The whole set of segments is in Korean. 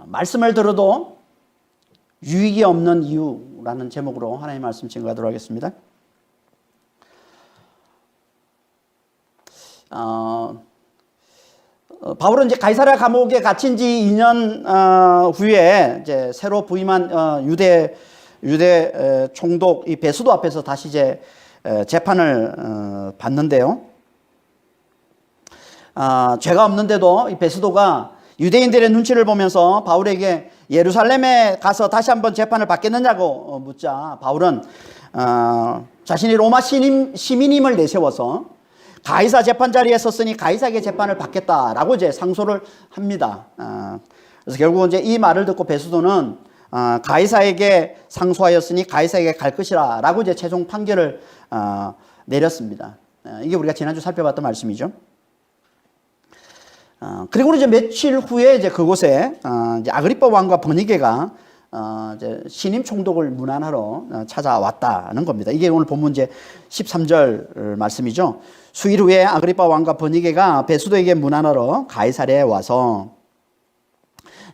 말씀을 들어도 유익이 없는 이유라는 제목으로 하나님의 말씀 증거하도록 하겠습니다. 바울은 이제 가이사랴 감옥에 갇힌 지 2년 후에 이제 새로 부임한 유대 총독 이 베스도 앞에서 다시 이제 재판을 받는데요. 죄가 없는데도 이 베스도가 유대인들의 눈치를 보면서 바울에게 예루살렘에 가서 다시 한번 재판을 받겠느냐고 묻자 바울은 자신이 로마 시민임을 내세워서 가이사 재판 자리에 섰으니 가이사에게 재판을 받겠다라고 이제 상소를 합니다. 그래서 결국은 이제 이 말을 듣고 베스도는 가이사에게 상소하였으니 가이사에게 갈 것이라라고 이제 최종 판결을 내렸습니다. 이게 우리가 지난주 살펴봤던 말씀이죠. 그리고 이제 며칠 후에 이제 그곳에 이제 아그리빠 왕과 버니게가 이제 신임 총독을 문안하러 찾아왔다는 겁니다. 이게 오늘 본문 이제 13절 말씀이죠. 수일 후에 아그리빠 왕과 버니게가 베스도에게 문안하러 가이사랴에 와서,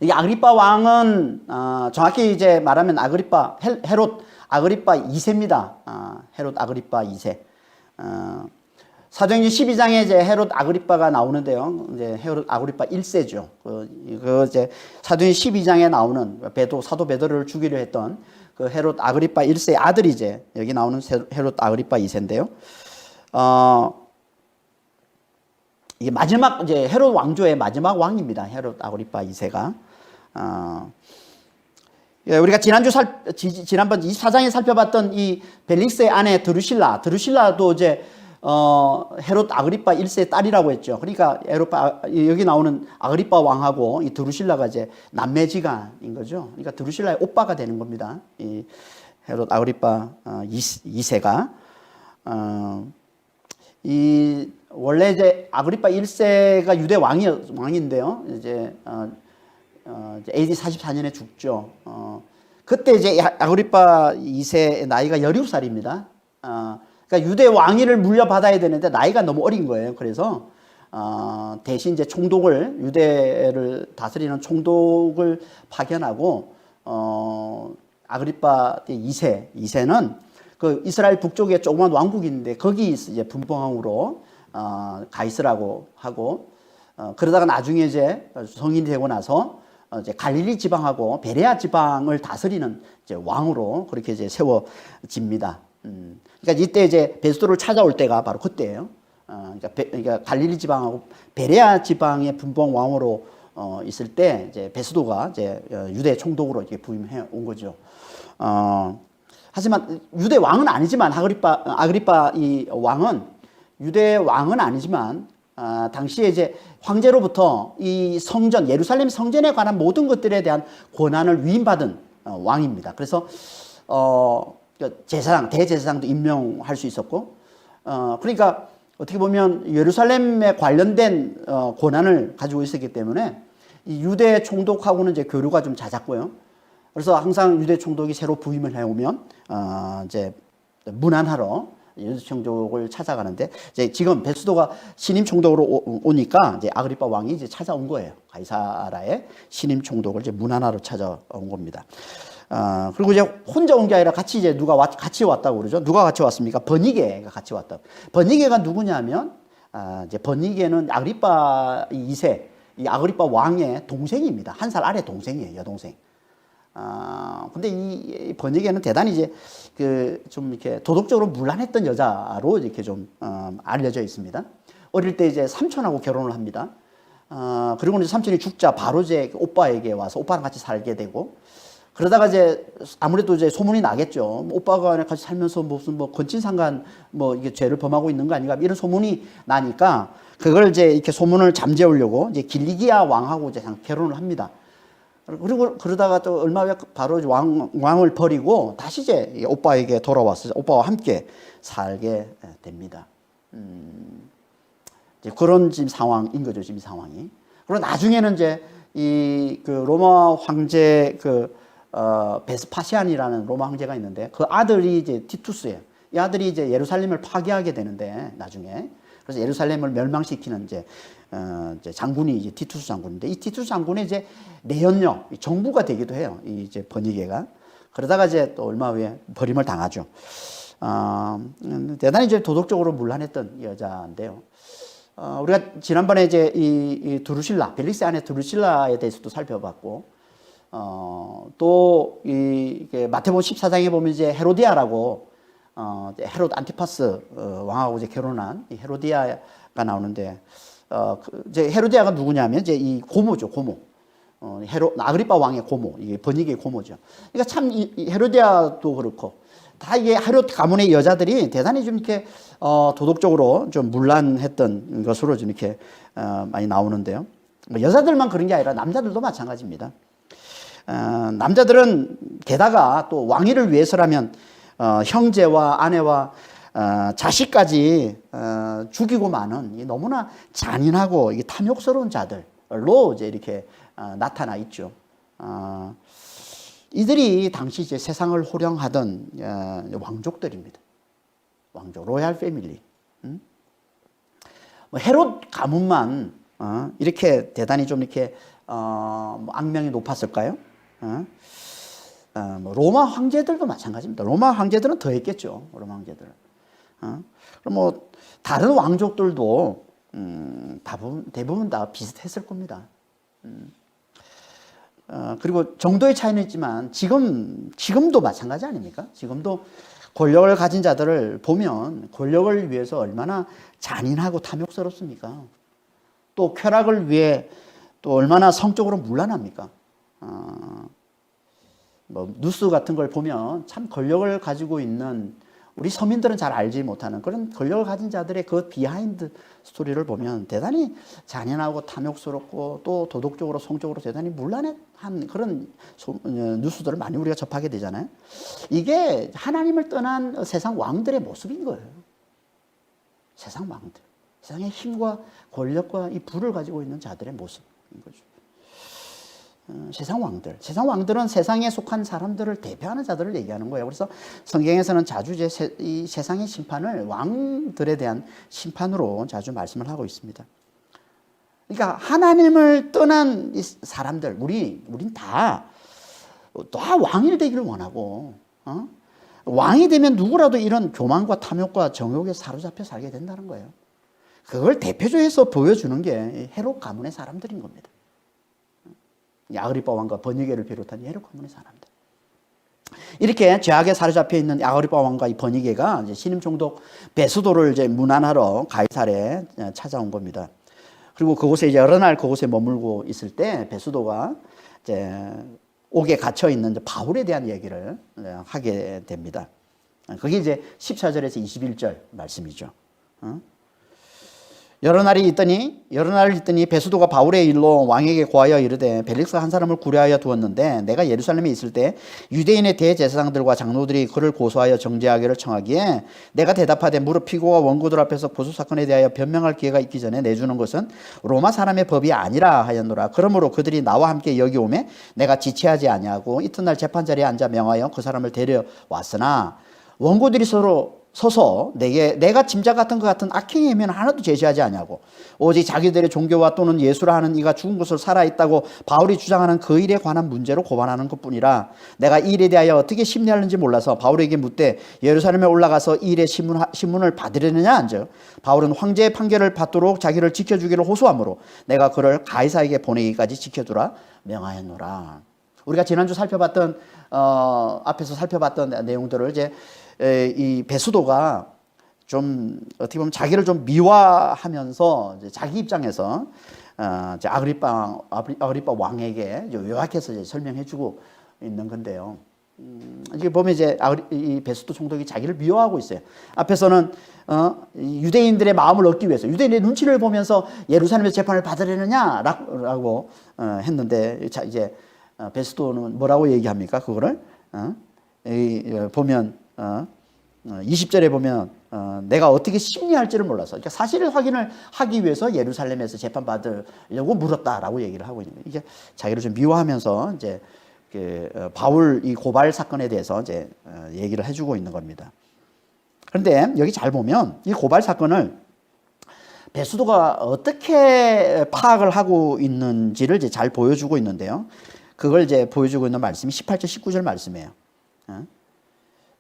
이 아그리빠 왕은 정확히 이제 말하면 헤롯 아그리빠 2세입니다. 헤롯 아그리빠 2세. 사도행전 12장에 이제 헤롯 아그리빠가 나오는데요. 이제 헤롯 아그리빠 1세죠. 그 이제 사도행전 12장에 나오는 사도 베드로를 죽이려 했던 그 헤롯 아그리빠 1세의 아들이 이제 여기 나오는 헤롯 아그리빠 2세인데요. 이게 마지막 이제 헤롯 왕조의 마지막 왕입니다. 헤롯 아그리빠 2세가. 우리가 지난번 24장에 살펴봤던 이 벨릭스의 아내 드루실라도 이제 헤롯 아그리빠 1세의 딸이라고 했죠. 그러니까 여기 나오는 아그리빠 왕하고 이 드루실라가 이제 남매지간인 거죠. 그러니까 드루실라의 오빠가 되는 겁니다. 이 헤롯 아그리빠 2세가 이 원래 이제 아그리빠 1세가 유대 왕인데요. 이제 AD 44년에 죽죠. 그때 이제 아그리빠 2세의 나이가 17살입니다. 그러니까 유대 왕위를 물려받아야 되는데 나이가 너무 어린 거예요. 그래서 대신 이제 유대를 다스리는 총독을 파견하고 아그리빠 2세는 그 이스라엘 북쪽에 조그만 왕국인데 거기 이제 분봉왕으로 가 있으라고 하고, 그러다가 나중에 이제 성인이 되고 나서 이제 갈릴리 지방하고 베레아 지방을 다스리는 이제 왕으로 그렇게 이제 세워집니다. 그러니까 이때 이제 베스도를 찾아올 때가 바로 그때예요. 그러니까 갈릴리 지방하고 베레아 지방의 분봉 왕으로 있을 때 이제 베스도가 이제 유대 총독으로 이렇게 부임해 온 거죠. 하지만 유대 왕은 아니지만 아그리빠 이 왕은 유대 왕은 아니지만 당시에 이제 황제로부터 이 성전 예루살렘 성전에 관한 모든 것들에 대한 권한을 위임받은 왕입니다. 그래서 대제사장도 임명할 수 있었고, 그러니까 어떻게 보면 예루살렘에 관련된 권한을 가지고 있었기 때문에 이 유대 총독하고는 이제 교류가 좀 잦았고요. 그래서 항상 유대 총독이 새로 부임을 해오면 이제 문안하러 유대 총독을 찾아가는데, 이제 지금 베스도가 신임 총독으로 오니까 이제 아그리빠 왕이 이제 찾아온 거예요. 가이사라의 신임 총독을 이제 문안하러 찾아온 겁니다. 그리고 이제 혼자 온 게 아니라 같이 이제 같이 왔다고 그러죠. 누가 같이 왔습니까? 버니게가 같이 왔다. 버니게가 누구냐면, 이제 버니게는 아그리빠 2세, 이 아그리빠 왕의 동생입니다. 한 살 아래 동생이에요, 여동생. 근데 이 버니게는 대단히 이제 좀 이렇게 도덕적으로 문란했던 여자로 이렇게 좀 알려져 있습니다. 어릴 때 이제 삼촌하고 결혼을 합니다. 그리고 이제 삼촌이 죽자 바로 이제 오빠에게 와서 오빠랑 같이 살게 되고, 그러다가 이제 아무래도 이제 소문이 나겠죠. 오빠가 같이 살면서 무슨 건친상간 이게 죄를 범하고 있는 거 아닌가 이런 소문이 나니까 그걸 이제 이렇게 소문을 잠재우려고 이제 길리기아 왕하고 이제 결혼을 합니다. 그리고 그러다가 또 얼마 후에 바로 왕을 버리고 다시 이제 오빠에게 돌아와서 오빠와 함께 살게 됩니다. 이제 그런 지금 상황인 거죠, 지금 상황이. 그리고 나중에는 이제 그 로마 황제 베스파시안이라는 로마 황제가 있는데 그 아들이 이제 티투스예요. 이 아들이 이제 예루살렘을 파괴하게 되는데 나중에 그래서 예루살렘을 멸망시키는 이제 장군이 이제 티투스 장군인데, 이 티투스 장군의 이제 내연녀, 정부가 되기도 해요. 이 이제 버니게가. 그러다가 이제 또 얼마 후에 버림을 당하죠. 대단히 이제 도덕적으로 문란했던 여자인데요. 우리가 지난번에 이제 이 드루실라, 벨릭스의 아내 드루실라에 대해서도 살펴봤고, 또 이 마태복음 14장에 보면 이제 헤로디아라고, 헤롯 안티파스 왕하고 이제 결혼한 이 헤로디아가 나오는데, 이제 헤로디아가 누구냐면 이제 이 고모죠, 고모. 아그리빠 왕의 고모, 이게 버니게의 고모죠. 그러니까 참 이 헤로디아도 그렇고, 다 이게 헤롯 가문의 여자들이 대단히 좀 이렇게 도덕적으로 좀 문란했던 것으로 좀 이렇게 많이 나오는데요. 여자들만 그런 게 아니라 남자들도 마찬가지입니다. 남자들은 게다가 또 왕위를 위해서라면 형제와 아내와 자식까지 죽이고 마는 너무나 잔인하고 이게 탐욕스러운 자들로 이제 이렇게 나타나 있죠. 이들이 당시 이제 세상을 호령하던 왕족들입니다. 왕족, 로얄 패밀리. 헤롯 가문만 이렇게 대단히 좀 이렇게 악명이 높았을까요? 로마 황제들도 마찬가지입니다. 로마 황제들은 더 했겠죠. 로마 황제들은. 그럼 뭐 다른 왕족들도 대부분 다 비슷했을 겁니다. 그리고 정도의 차이는 있지만 지금도 마찬가지 아닙니까? 지금도 권력을 가진 자들을 보면 권력을 위해서 얼마나 잔인하고 탐욕스럽습니까? 또 쾌락을 위해 또 얼마나 성적으로 문란합니까? 뭐 뉴스 같은 걸 보면 참 권력을 가지고 있는 우리 서민들은 잘 알지 못하는 그런 권력을 가진 자들의 그 비하인드 스토리를 보면 대단히 잔인하고 탐욕스럽고 또 도덕적으로 성적으로 대단히 문란한 그런 뉴스들을 많이 우리가 접하게 되잖아요. 이게 하나님을 떠난 세상 왕들의 모습인 거예요. 세상 왕들. 세상의 힘과 권력과 이 부를 가지고 있는 자들의 모습인 거죠. 세상 왕들은 세상에 속한 사람들을 대표하는 자들을 얘기하는 거예요. 그래서 성경에서는 자주 이 세상의 심판을 왕들에 대한 심판으로 자주 말씀을 하고 있습니다. 그러니까 하나님을 떠난 이 사람들, 우린 다 왕이 되기를 원하고, 왕이 되면 누구라도 이런 교만과 탐욕과 정욕에 사로잡혀 살게 된다는 거예요. 그걸 대표적으로 보여주는 게 헤롯 가문의 사람들인 겁니다. 아그리빠 왕과 버니게를 비롯한 헤롯 가문의 사람들. 이렇게 죄악에 사로잡혀 있는 아그리빠 왕과 이 버니게가 이제 신임 총독 베스도를 이제 문안하러 가이사랴에 찾아온 겁니다. 그리고 그곳에 이제 여러 날 그곳에 머물고 있을 때 베스도가 이제 옥에 갇혀 있는 바울에 대한 얘기를 하게 됩니다. 그게 이제 14절에서 21절 말씀이죠. 여러 날이 있더니 베스도가 바울의 일로 왕에게 고하여 이르되 벨릭스가 한 사람을 구려하여 두었는데 내가 예루살렘에 있을 때 유대인의 대제사장들과 장로들이 그를 고소하여 정죄하기를 청하기에 내가 대답하되 무릇 피고와 원고들 앞에서 고소 사건에 대하여 변명할 기회가 있기 전에 내주는 것은 로마 사람의 법이 아니라 하였노라. 그러므로 그들이 나와 함께 여기 오매 내가 지체하지 아니하고 이튿날 재판자리에 앉아 명하여 그 사람을 데려왔으나 원고들이 서서 내가 짐작 같은 것 같은 악행의 해면을 하나도 제시하지 아니하고 오직 자기들의 종교와 또는 예수라 하는 이가 죽은 것을 살아있다고 바울이 주장하는 그 일에 관한 문제로 고발하는 것뿐이라. 내가 이 일에 대하여 어떻게 심리하는지 몰라서 바울에게 묻되 예루살렘에 올라가서 이 일의 신문을 받으려느냐 한즉 바울은 황제의 판결을 받도록 자기를 지켜주기를 호소하므로 내가 그를 가이사에게 보내기까지 지켜두라 명하였노라. 우리가 지난주 앞에서 살펴봤던 내용들을 이제 이 베스도가 좀 어떻게 보면 자기를 좀 미화하면서 이제 자기 입장에서 이제 아그리빠 왕에게 요약해서 이제 설명해주고 있는 건데요. 이게 보면 이제 이 베스도 총독이 자기를 미워하고 있어요. 앞에서는 유대인들의 마음을 얻기 위해서 유대인의 눈치를 보면서 예루살렘에서 재판을 받으려느냐라고 했는데 이제 베스도는 뭐라고 얘기합니까? 그거를 보면 20절에 보면 내가 어떻게 심리할지를 몰라서 그러니까 사실을 확인을 하기 위해서 예루살렘에서 재판받으려고 물었다라고 얘기를 하고 있는 거예요. 이게 자기를 좀 미워하면서 이제 바울 이 고발 사건에 대해서 이제 얘기를 해주고 있는 겁니다. 그런데 여기 잘 보면 이 고발 사건을 베스도가 어떻게 파악을 하고 있는지를 이제 잘 보여주고 있는데요. 그걸 이제 보여주고 있는 말씀이 18절, 19절 말씀이에요.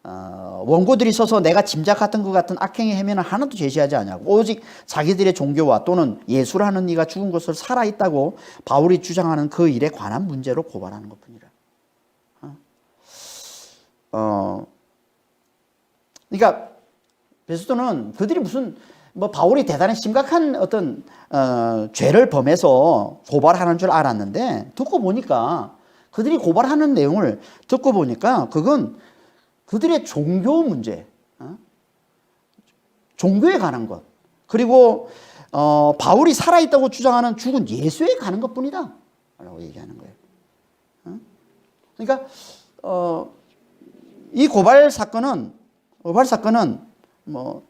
원고들이 서서 내가 짐작했던 것 같은 악행의 해면은 하나도 제시하지 않냐고, 오직 자기들의 종교와 또는 예수를 하는 이가 죽은 것을 살아있다고 바울이 주장하는 그 일에 관한 문제로 고발하는 것뿐이라. 그러니까 베스도는 그들이 무슨 뭐 바울이 대단히 심각한 어떤 죄를 범해서 고발하는 줄 알았는데, 듣고 보니까 그들이 고발하는 내용을 듣고 보니까 그건 그들의 종교 문제, 종교에 관한 것, 그리고 바울이 살아있다고 주장하는 죽은 예수에 관한 것뿐이다 라고 얘기하는 거예요. 그러니까 이 고발 사건은 뭐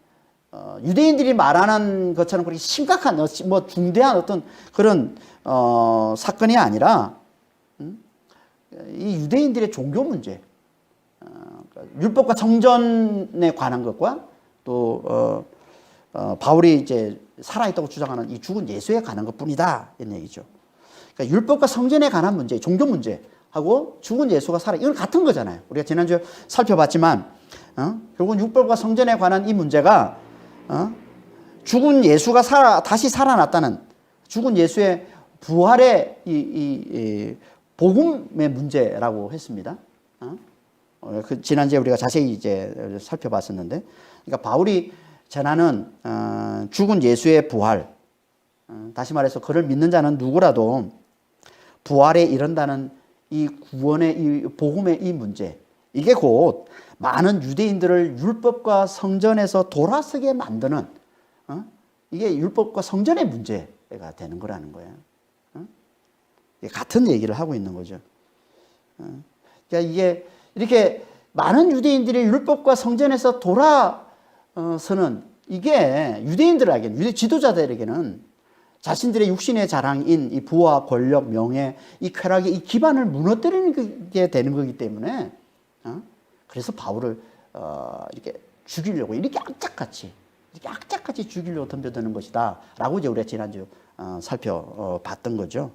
유대인들이 말하는 것처럼 그렇게 심각한 뭐 중대한 어떤 그런 사건이 아니라 이 유대인들의 종교 문제, 율법과 성전에 관한 것과 또 바울이 이제 살아있다고 주장하는 이 죽은 예수에 관한 것뿐이다 이런 얘기죠. 그러니까 율법과 성전에 관한 문제, 종교 문제하고 죽은 예수가 이건 같은 거잖아요. 우리가 지난주에 살펴봤지만 결국은 율법과 성전에 관한 이 문제가 죽은 예수가 다시 살아났다는, 죽은 예수의 부활의 이 복음의 문제라고 했습니다. 지난주에 우리가 자세히 이제 살펴봤었는데, 그러니까 바울이 전하는 죽은 예수의 부활, 다시 말해서 그를 믿는 자는 누구라도 부활에 이른다는 이 구원의 이 복음의 이 문제, 이게 곧 많은 유대인들을 율법과 성전에서 돌아서게 만드는 이게 율법과 성전의 문제가 되는 거라는 거예요. 같은 얘기를 하고 있는 거죠. 그러니까 이게 이렇게 많은 유대인들이 율법과 성전에서 돌아서는, 이게 유대인들에게는, 유대 지도자들에게는 자신들의 육신의 자랑인 이 부와 권력, 명예, 이 쾌락의 이 기반을 무너뜨리는 게 되는 거기 때문에 그래서 바울을 이렇게 죽이려고 이렇게 악착같이 죽이려고 덤벼드는 것이다 라고 이제 우리가 지난주 살펴봤던 거죠.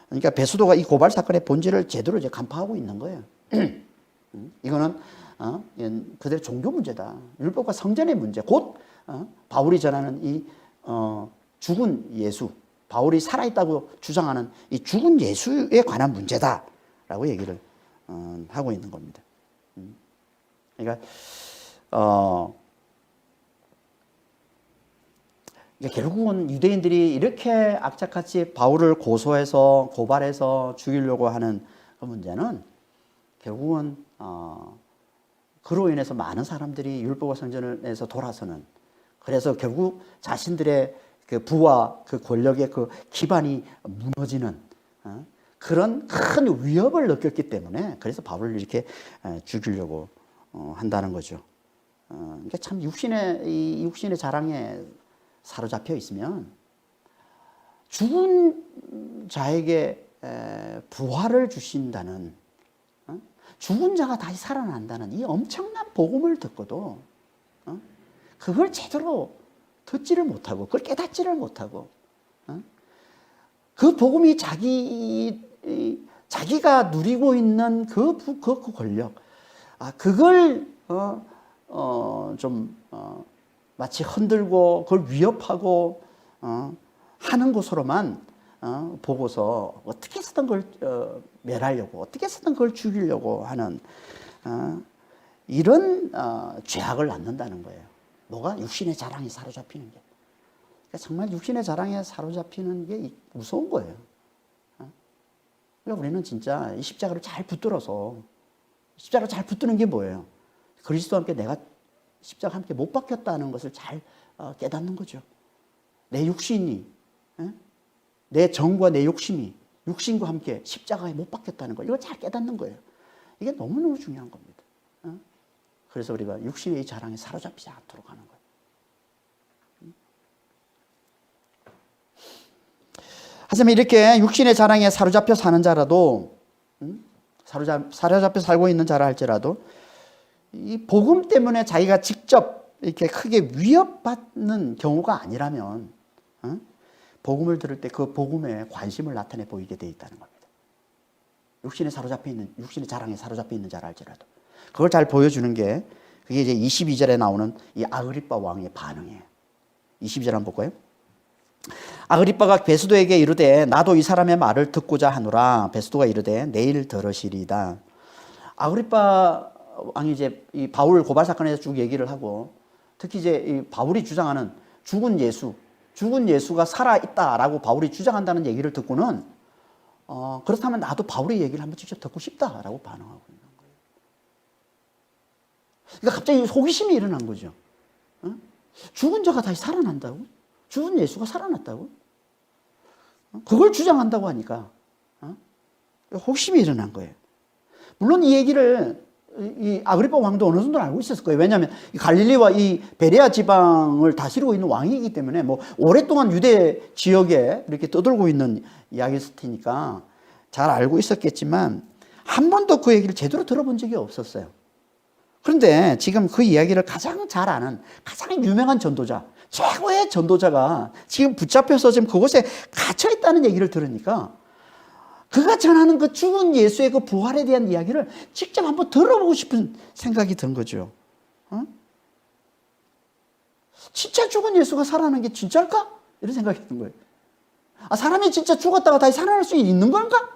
그러니까 베스도가 이 고발 사건의 본질을 제대로 이제 간파하고 있는 거예요. 이거는 그들의 종교 문제다. 율법과 성전의 문제, 곧 바울이 전하는 이 죽은 예수, 바울이 살아있다고 주장하는 이 죽은 예수에 관한 문제다라고 얘기를 하고 있는 겁니다. 그러니까 결국은 유대인들이 이렇게 악착같이 바울을 고소해서 고발해서 죽이려고 하는 그 문제는 결국은 그로 인해서 많은 사람들이 율법과 성전에서 돌아서는, 그래서 결국 자신들의 그 부와 그 권력의 그 기반이 무너지는 그런 큰 위협을 느꼈기 때문에 그래서 바울을 이렇게 죽이려고 한다는 거죠. 그러니까 참 육신의 자랑에 사로잡혀 있으면 죽은 자에게 부활을 주신다는, 죽은 자가 다시 살아난다는 이 엄청난 복음을 듣고도 그걸 제대로 듣지를 못하고 그걸 깨닫지를 못하고 그 복음이 자기가 누리고 있는 그 권력, 그걸 좀 마치 흔들고 그걸 위협하고 하는 것으로만 보고서 어떻게 해서든 그걸 멸하려고, 어떻게 해서든 그걸 죽이려고 하는 이런 죄악을 낳는다는 거예요. 뭐가? 육신의 자랑에 사로잡히는 게. 그러니까 정말 육신의 자랑에 사로잡히는 게 무서운 거예요. 그러니까 우리는 진짜 이 십자가를 잘 붙들어서, 십자가를 잘 붙드는 게 뭐예요? 그리스도와 함께 내가 십자가 함께 못 박혔다는 것을 잘 깨닫는 거죠. 내 육신이, 내 정과 내 욕심이 육신과 함께 십자가에 못 박혔다는 거, 이걸 잘 깨닫는 거예요. 이게 너무너무 중요한 겁니다. 그래서 우리가 육신의 자랑에 사로잡히지 않도록 하는 거예요. 하지만 이렇게 육신의 자랑에 사로잡혀 사는 자라도, 사로잡혀 살고 있는 자라 할지라도 이 복음 때문에 자기가 직접 이렇게 크게 위협받는 경우가 아니라면 어? 복음을 들을 때 그 복음에 관심을 나타내 보이게 돼 있다는 겁니다. 육신에 자랑에 사로잡혀 있는 자라 할지라도 그걸 잘 보여주는 게 그게 이제 22절에 나오는 이 아그리빠 왕의 반응이에요. 22절 한번 볼까요? 아그리빠가 베스도에게 이르되 나도 이 사람의 말을 듣고자 하노라. 베스도가 이르되 내일 들으시리다. 아그리빠 왕이 이제 이 바울 고발 사건에서 쭉 얘기를 하고 특히 이제 이 바울이 주장하는 죽은 예수가 살아 있다라고 바울이 주장한다는 얘기를 듣고는 그렇다면 나도 바울의 얘기를 한번 직접 듣고 싶다라고 반응하고 있는 거예요. 그러니까 갑자기 호기심이 일어난 거죠. 죽은 자가 다시 살아난다고? 죽은 예수가 살아났다고? 그걸 주장한다고 하니까 호기심이 일어난 거예요. 물론 이 얘기를 이 아그리빠 왕도 어느 정도 알고 있었을 거예요. 왜냐하면 갈릴리와 이 베레아 지방을 다스리고 있는 왕이기 때문에 뭐 오랫동안 유대 지역에 이렇게 떠돌고 있는 이야기였을 테니까 잘 알고 있었겠지만 한 번도 그 얘기를 제대로 들어본 적이 없었어요. 그런데 지금 그 이야기를 가장 잘 아는 가장 유명한 전도자, 최고의 전도자가 지금 붙잡혀서 지금 그곳에 갇혀 있다는 얘기를 들으니까 그가 전하는 그 죽은 예수의 그 부활에 대한 이야기를 직접 한번 들어보고 싶은 생각이 든 거죠. 진짜 죽은 예수가 살아나는 게 진짜일까? 이런 생각이 든 거예요. 사람이 진짜 죽었다가 다시 살아날 수 있는 건가?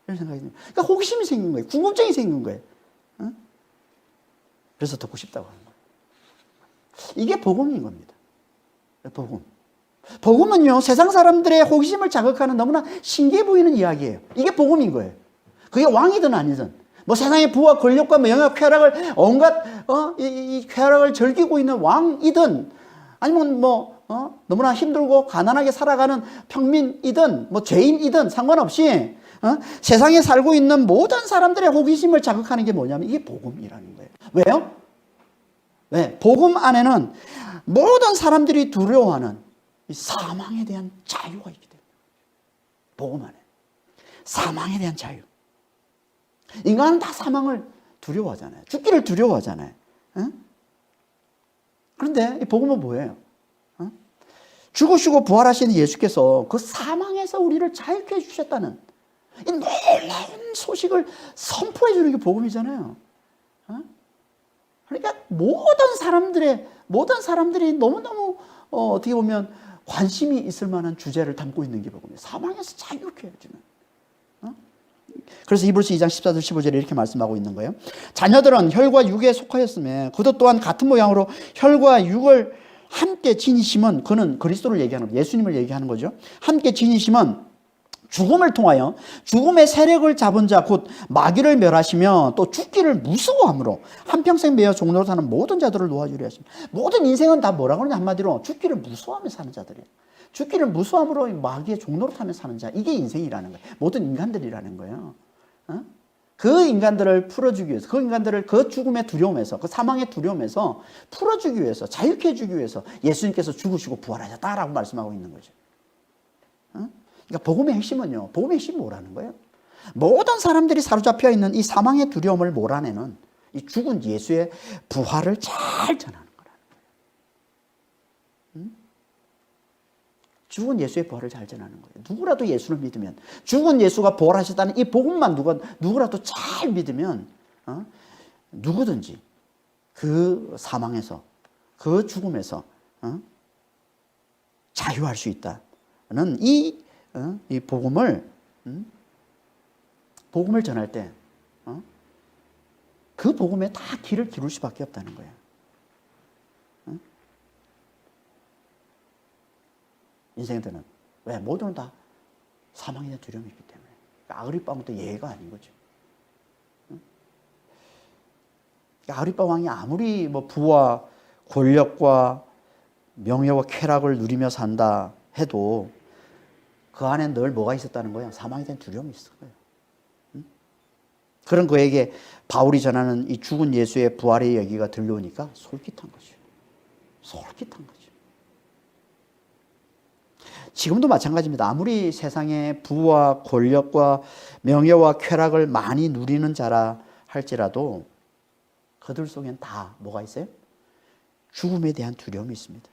이런 생각이 든 거예요. 그러니까 호기심이 생긴 거예요. 궁금증이 생긴 거예요. 그래서 듣고 싶다고 하는 거예요. 이게 복음인 겁니다. 복음. 복음은요, 세상 사람들의 호기심을 자극하는 너무나 신기해 보이는 이야기예요. 이게 복음인 거예요. 그게 왕이든 아니든, 뭐 세상의 부와 권력과 명예와 쾌락을 온갖, 이 쾌락을 즐기고 있는 왕이든, 아니면 너무나 힘들고 가난하게 살아가는 평민이든, 뭐 죄인이든 상관없이, 세상에 살고 있는 모든 사람들의 호기심을 자극하는 게 뭐냐면 이게 복음이라는 거예요. 왜요? 왜? 복음 안에는 모든 사람들이 두려워하는 이 사망에 대한 자유가 있기 때문에. 복음 안에. 사망에 대한 자유. 인간은 다 사망을 두려워하잖아요. 죽기를 두려워하잖아요. 그런데 이 복음은 뭐예요? 죽으시고 부활하신 예수께서 그 사망에서 우리를 자유케 해주셨다는 이 놀라운 소식을 선포해 주는 게 복음이잖아요. 그러니까 모든 사람들이 너무너무 어떻게 보면 관심이 있을 만한 주제를 담고 있는 게 복음이에요. 사망에서 자유케 해주는. 그래서 히브리서 2장 14절 15절에 이렇게 말씀하고 있는 거예요. 자녀들은 혈과 육에 속하였으며 그도 또한 같은 모양으로 혈과 육을 함께 지니심은, 그는 그리스도를 얘기하는 거예요. 예수님을 얘기하는 거죠. 함께 지니심은 죽음을 통하여 죽음의 세력을 잡은 자 곧 마귀를 멸하시며 또 죽기를 무서워함으로 한평생 매여 종로로 사는 모든 자들을 놓아주려 하십니다. 모든 인생은 다 뭐라고 하느냐, 한마디로 죽기를 무서워하며 사는 자들이에요. 죽기를 무서워함으로 마귀의 종로로 타며 사는 자, 이게 인생이라는 거예요. 모든 인간들이라는 거예요. 그 인간들을 풀어주기 위해서, 그 인간들을 그 죽음의 두려움에서, 그 사망의 두려움에서 풀어주기 위해서, 자유케 해주기 위해서 예수님께서 죽으시고 부활하셨다라고 말씀하고 있는 거죠. 그러니까 복음의 핵심은요, 복음의 핵심이 뭐라는 거예요? 모든 사람들이 사로잡혀 있는 이 사망의 두려움을 몰아내는 이 죽은 예수의 부활을 잘 전하는 거라는 거예요. 죽은 예수의 부활을 잘 전하는 거예요. 누구라도 예수를 믿으면, 죽은 예수가 부활하셨다는 이 복음만 누구라도 잘 믿으면 누구든지 그 사망에서, 그 죽음에서 자유할 수 있다는 이 복음을 전할 때 그 복음에 다 귀를 기울일 수밖에 없다는 거예요. 인생들은 왜? 모두는 다 사망에 대한 두려움이 있기 때문에. 아그리빠 왕도 예외가 아닌 거죠. 아그리빠 왕이 아무리 뭐 부와 권력과 명예와 쾌락을 누리며 산다 해도 그 안에 늘 뭐가 있었다는 거예요? 사망에 대한 두려움이 있을 거예요. 그런 그에게 바울이 전하는 이 죽은 예수의 부활의 얘기가 들려오니까 솔깃한 거죠. 솔깃한 거죠. 지금도 마찬가지입니다. 아무리 세상에 부와 권력과 명예와 쾌락을 많이 누리는 자라 할지라도 그들 속엔 다 뭐가 있어요? 죽음에 대한 두려움이 있습니다.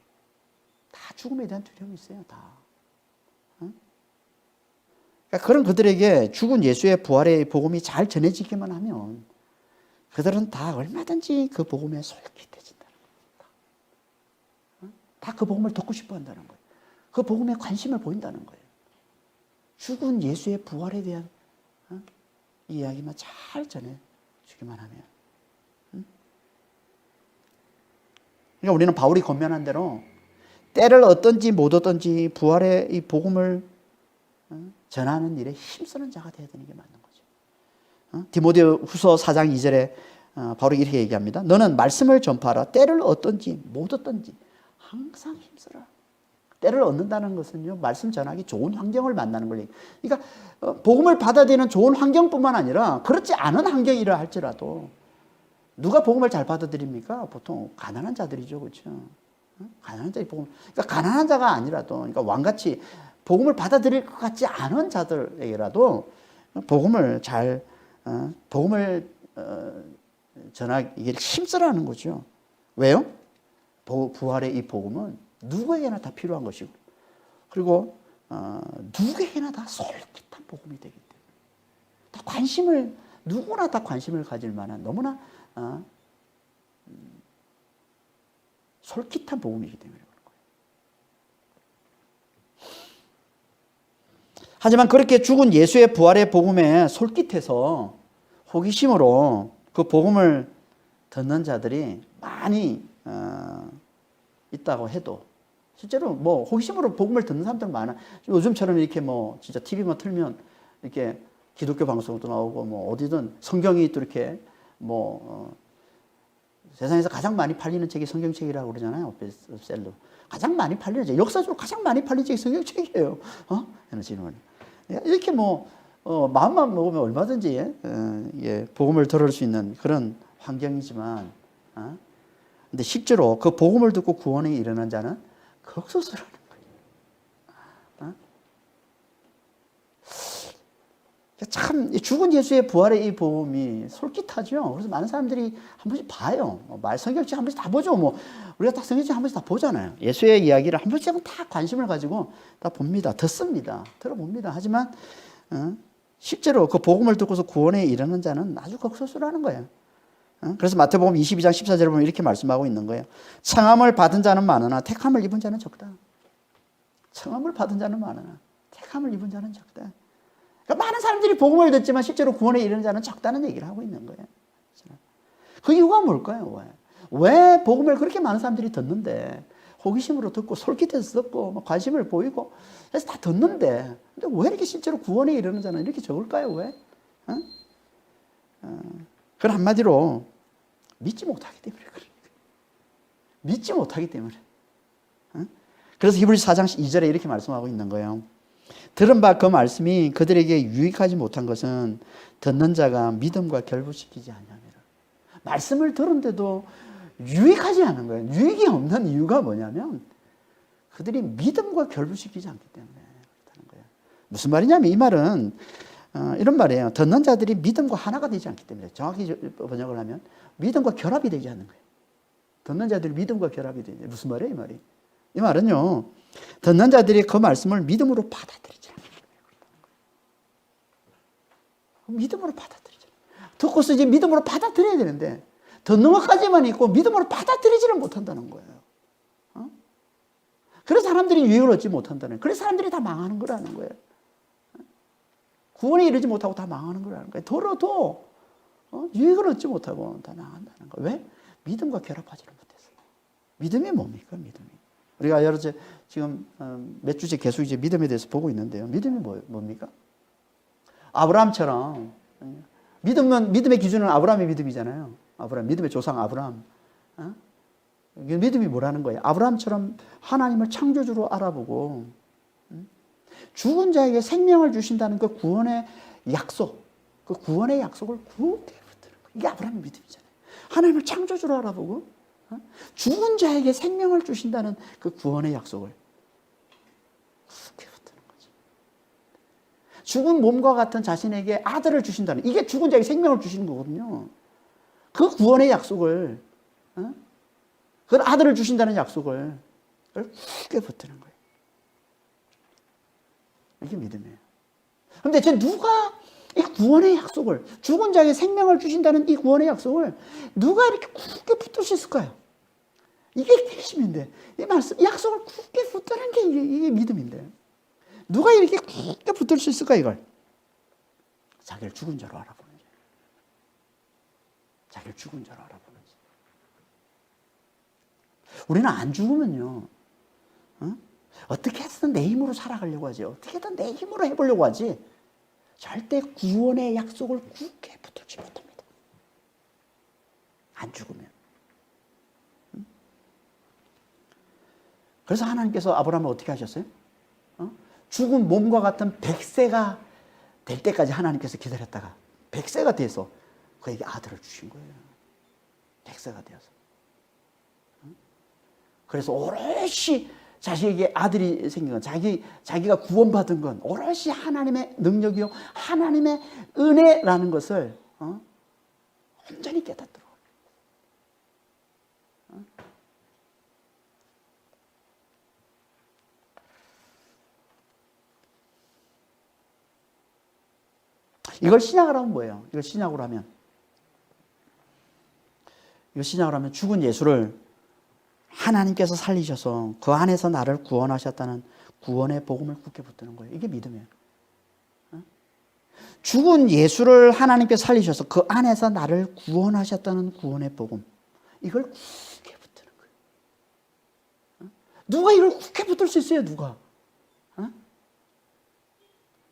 다 죽음에 대한 두려움이 있어요. 다. 그러니까 그런 그들에게 죽은 예수의 부활의 복음이 잘 전해지기만 하면 그들은 다 얼마든지 그 복음에 솔깃해진다는 거예요. 다 그 복음을 듣고 싶어 한다는 거예요. 그 복음에 관심을 보인다는 거예요. 죽은 예수의 부활에 대한 이야기만 잘 전해주기만 하면. 그러니까 우리는 바울이 권면한 대로 때를 얻든지 못 얻든지 부활의 이 복음을 전하는 일에 힘쓰는 자가 되어야 되는 게 맞는 거죠. 디모데후서 4장 2절에 바울이 이렇게 얘기합니다. 너는 말씀을 전파하라. 때를 얻든지 못 얻든지 항상 힘쓰라. 때를 얻는다는 것은요, 말씀 전하기 좋은 환경을 만나는 걸 얘기해요. 그러니까 복음을 받아들이는 좋은 환경뿐만 아니라 그렇지 않은 환경이라 할지라도 누가 복음을 잘 받아들입니까? 보통 가난한 자들이죠, 그렇죠? 가난한 자이 복음. 그러니까 가난한 자가 아니라도, 그러니까 왕같이 복음을 받아들일 것 같지 않은 자들에게라도 복음을 전하기 힘쓰라는 거죠. 왜요? 부활의 이 복음은 누구에게나 다 필요한 것이고, 그리고 누구에게나 다 솔깃한 복음이 되기 때문에 누구나 다 관심을 가질 만한 너무나 솔깃한 복음이기 때문에 그런 거예요. 하지만 그렇게 죽은 예수의 부활의 복음에 솔깃해서 호기심으로 그 복음을 듣는 자들이 많이 있다고 해도 실제로 뭐 호기심으로 복음을 듣는 사람들 많아. 요즘처럼 이렇게 뭐 진짜 TV만 틀면 이렇게 기독교 방송도 나오고 뭐 어디든 성경이 또 이렇게 세상에서 가장 많이 팔리는 책이 성경책이라고 그러잖아요. 베스트셀러. 가장 많이 팔리는 책, 역사적으로 가장 많이 팔린 책이 성경책이에요. 하는 질문. 이렇게 마음만 먹으면 얼마든지 복음을 들을 수 있는 그런 환경이지만, 근데 실제로 그 복음을 듣고 구원에 이르는 자는 극소수라는 거예요. 참 죽은 예수의 부활의 이 복음이 솔깃하죠. 그래서 많은 사람들이 한 번씩 봐요. 성경책 한 번씩 다 보죠. 우리가 다 성경책 한 번씩 다 보잖아요. 예수의 이야기를 한 번씩은 다 관심을 가지고 다 봅니다. 듣습니다. 들어봅니다. 하지만 실제로 그 복음을 듣고서 구원에 이르는 자는 아주 극소수라는 거예요. 그래서 마태복음 22장 14절에 보면 이렇게 말씀하고 있는 거예요. 청함을 받은 자는 많으나 택함을 입은 자는 적다. 청함을 받은 자는 많으나 택함을 입은 자는 적다. 그러니까 많은 사람들이 복음을 듣지만 실제로 구원에 이르는 자는 적다는 얘기를 하고 있는 거예요. 그 이유가 뭘까요? 왜 복음을 그렇게 많은 사람들이 듣는데, 호기심으로 듣고 솔깃해서 듣고 관심을 보이고 해서 다 듣는데, 근데 왜 이렇게 실제로 구원에 이르는 자는 이렇게 적을까요? 왜? 그건 한마디로 믿지 못하기 때문에 그래요. 믿지 못하기 때문에. 그래서 히브리서 4장 2절에 이렇게 말씀하고 있는 거예요. 들은 바 그 말씀이 그들에게 유익하지 못한 것은 듣는 자가 믿음과 결부시키지 않냐니라. 말씀을 들은데도 유익하지 않은 거예요. 유익이 없는 이유가 뭐냐면 그들이 믿음과 결부시키지 않기 때문에 그렇다는 거예요. 무슨 말이냐면 이 말은 이런 말이에요. 듣는 자들이 믿음과 하나가 되지 않기 때문에, 정확히 번역을 하면 믿음과 결합이 되지 않는 거예요. 듣는 자들이 믿음과 결합이 되지. 무슨 말이에요, 이 말이? 이 말은요, 듣는 자들이 그 말씀을 믿음으로 받아들이지 않는 거예요. 믿음으로 받아들이지. 듣고서 이제 믿음으로 받아들여야 되는데 듣는 것까지만 있고 믿음으로 받아들이지를 못한다는 거예요. 그래서 사람들이 유익을 얻지 못한다는 거예요. 그래서 사람들이 다 망하는 거라는 거예요. 구원에 이르지 못하고 다 망하는 거라는 거예요. 들어도 유익을 얻지 못하고 다 망한다는 거예요. 왜? 믿음과 결합하지를 못했어요. 믿음이 뭡니까? 믿음이. 우리가 여러 지금 몇 주째 계속 이제 믿음에 대해서 보고 있는데요. 믿음이 뭡니까? 아브라함처럼, 믿음의 기준은 아브라함의 믿음이잖아요. 믿음의 조상 아브라함. 믿음이 뭐라는 거예요? 아브라함처럼 하나님을 창조주로 알아보고 죽은 자에게 생명을 주신다는 그 구원의 약속, 그 구원의 약속을 굳게 붙드는 거예요. 이게 아브라함의 믿음이잖아요. 하나님을 창조주로 알아보고 죽은 자에게 생명을 주신다는 그 구원의 약속을 굳게 붙드는 거죠. 죽은 몸과 같은 자신에게 아들을 주신다는, 이게 죽은 자에게 생명을 주시는 거거든요. 그 구원의 약속을, 그 아들을 주신다는 약속을 굳게 붙드는 거예요. 이게 믿음이에요. 그런데 누가 이 구원의 약속을, 죽은 자에게 생명을 주신다는 이 구원의 약속을 누가 이렇게 굳게 붙들 수 있을까요? 이게 핵심인데, 이 말씀, 이 약속을 굳게 붙드는 게 이게 믿음인데, 누가 이렇게 굳게 붙들 수 있을까, 이걸? 자기를 죽은 자로 알아보는 자. 자기를 죽은 자로 알아보는 자. 우리는 안 죽으면요, 어떻게 해서든 내 힘으로 살아가려고 하지, 어떻게든 내 힘으로 해보려고 하지, 절대 구원의 약속을 굳게 붙들지 못합니다. 안 죽으면. 그래서 하나님께서 아브라함을 어떻게 하셨어요? 죽은 몸과 같은 100세가 될 때까지 하나님께서 기다렸다가 100세가 돼서 그에게 아들을 주신 거예요. 100세가 되어서. 그래서 오롯이 자식에게 아들이 생긴 건, 자기가 구원받은 건 오롯이 하나님의 능력이요, 하나님의 은혜라는 것을 온전히 깨닫도록. 이걸 신약으로 하면 뭐예요? 이걸 신약으로 하면 죽은 예수를 하나님께서 살리셔서 그 안에서 나를 구원하셨다는 구원의 복음을 굳게 붙드는 거예요. 이게 믿음이에요. 죽은 예수를 하나님께서 살리셔서 그 안에서 나를 구원하셨다는 구원의 복음. 이걸 굳게 붙드는 거예요. 누가 이걸 굳게 붙들 수 있어요? 누가?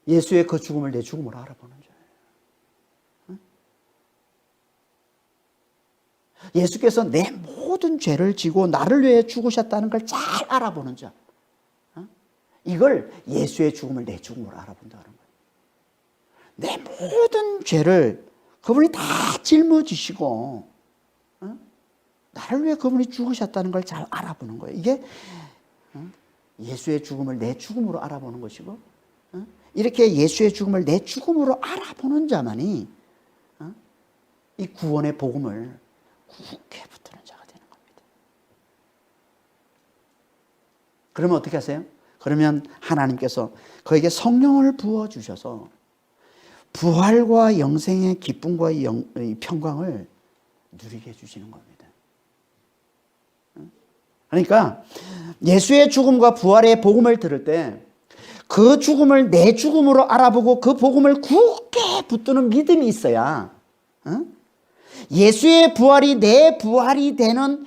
예수의 그 죽음을 내 죽음으로 알아보는 자예요. 예수께서 내 모든 죄를 지고 나를 위해 죽으셨다는 걸 잘 알아보는 자. 이걸 예수의 죽음을 내 죽음으로 알아본다는 거예요. 내 모든 죄를 그분이 다 짊어지시고 나를 위해 그분이 죽으셨다는 걸 잘 알아보는 거예요. 이게 예수의 죽음을 내 죽음으로 알아보는 것이고, 이렇게 예수의 죽음을 내 죽음으로 알아보는 자만이 이 구원의 복음을 굳게 붙드는 자가 되는 겁니다. 그러면 어떻게 하세요? 그러면 하나님께서 그에게 성령을 부어주셔서 부활과 영생의 기쁨과 평강을 누리게 해주시는 겁니다. 그러니까 예수의 죽음과 부활의 복음을 들을 때 그 죽음을 내 죽음으로 알아보고 그 복음을 굳게 붙드는 믿음이 있어야 예수의 부활이 내 부활이 되는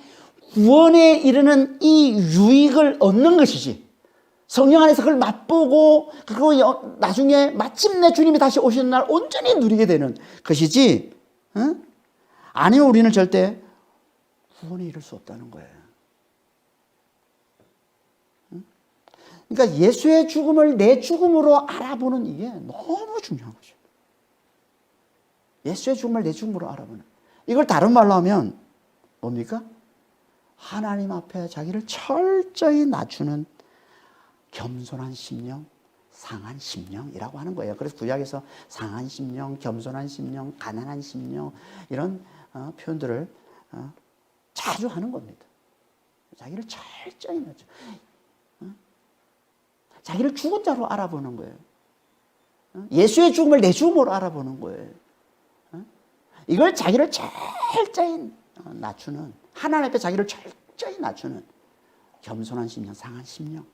구원에 이르는 이 유익을 얻는 것이지, 성령 안에서 그걸 맛보고 그거 나중에 마침내 주님이 다시 오시는 날 온전히 누리게 되는 것이지, 아니면 우리는 절대 구원에 이를 수 없다는 거예요. 그러니까 예수의 죽음을 내 죽음으로 알아보는 이게 너무 중요한 거죠. 예수의 죽음을 내 죽음으로 알아보는. 이걸 다른 말로 하면 뭡니까? 하나님 앞에 자기를 철저히 낮추는 겸손한 심령, 상한 심령이라고 하는 거예요. 그래서 구약에서 상한 심령, 겸손한 심령, 가난한 심령, 이런 표현들을 자주 하는 겁니다. 자기를 철저히 낮추. 자기를 죽은 자로 알아보는 거예요. 예수의 죽음을 내 죽음으로 알아보는 거예요. 이걸 자기를 철저히 낮추는, 하나님 앞에 자기를 철저히 낮추는 겸손한 심령, 상한 심령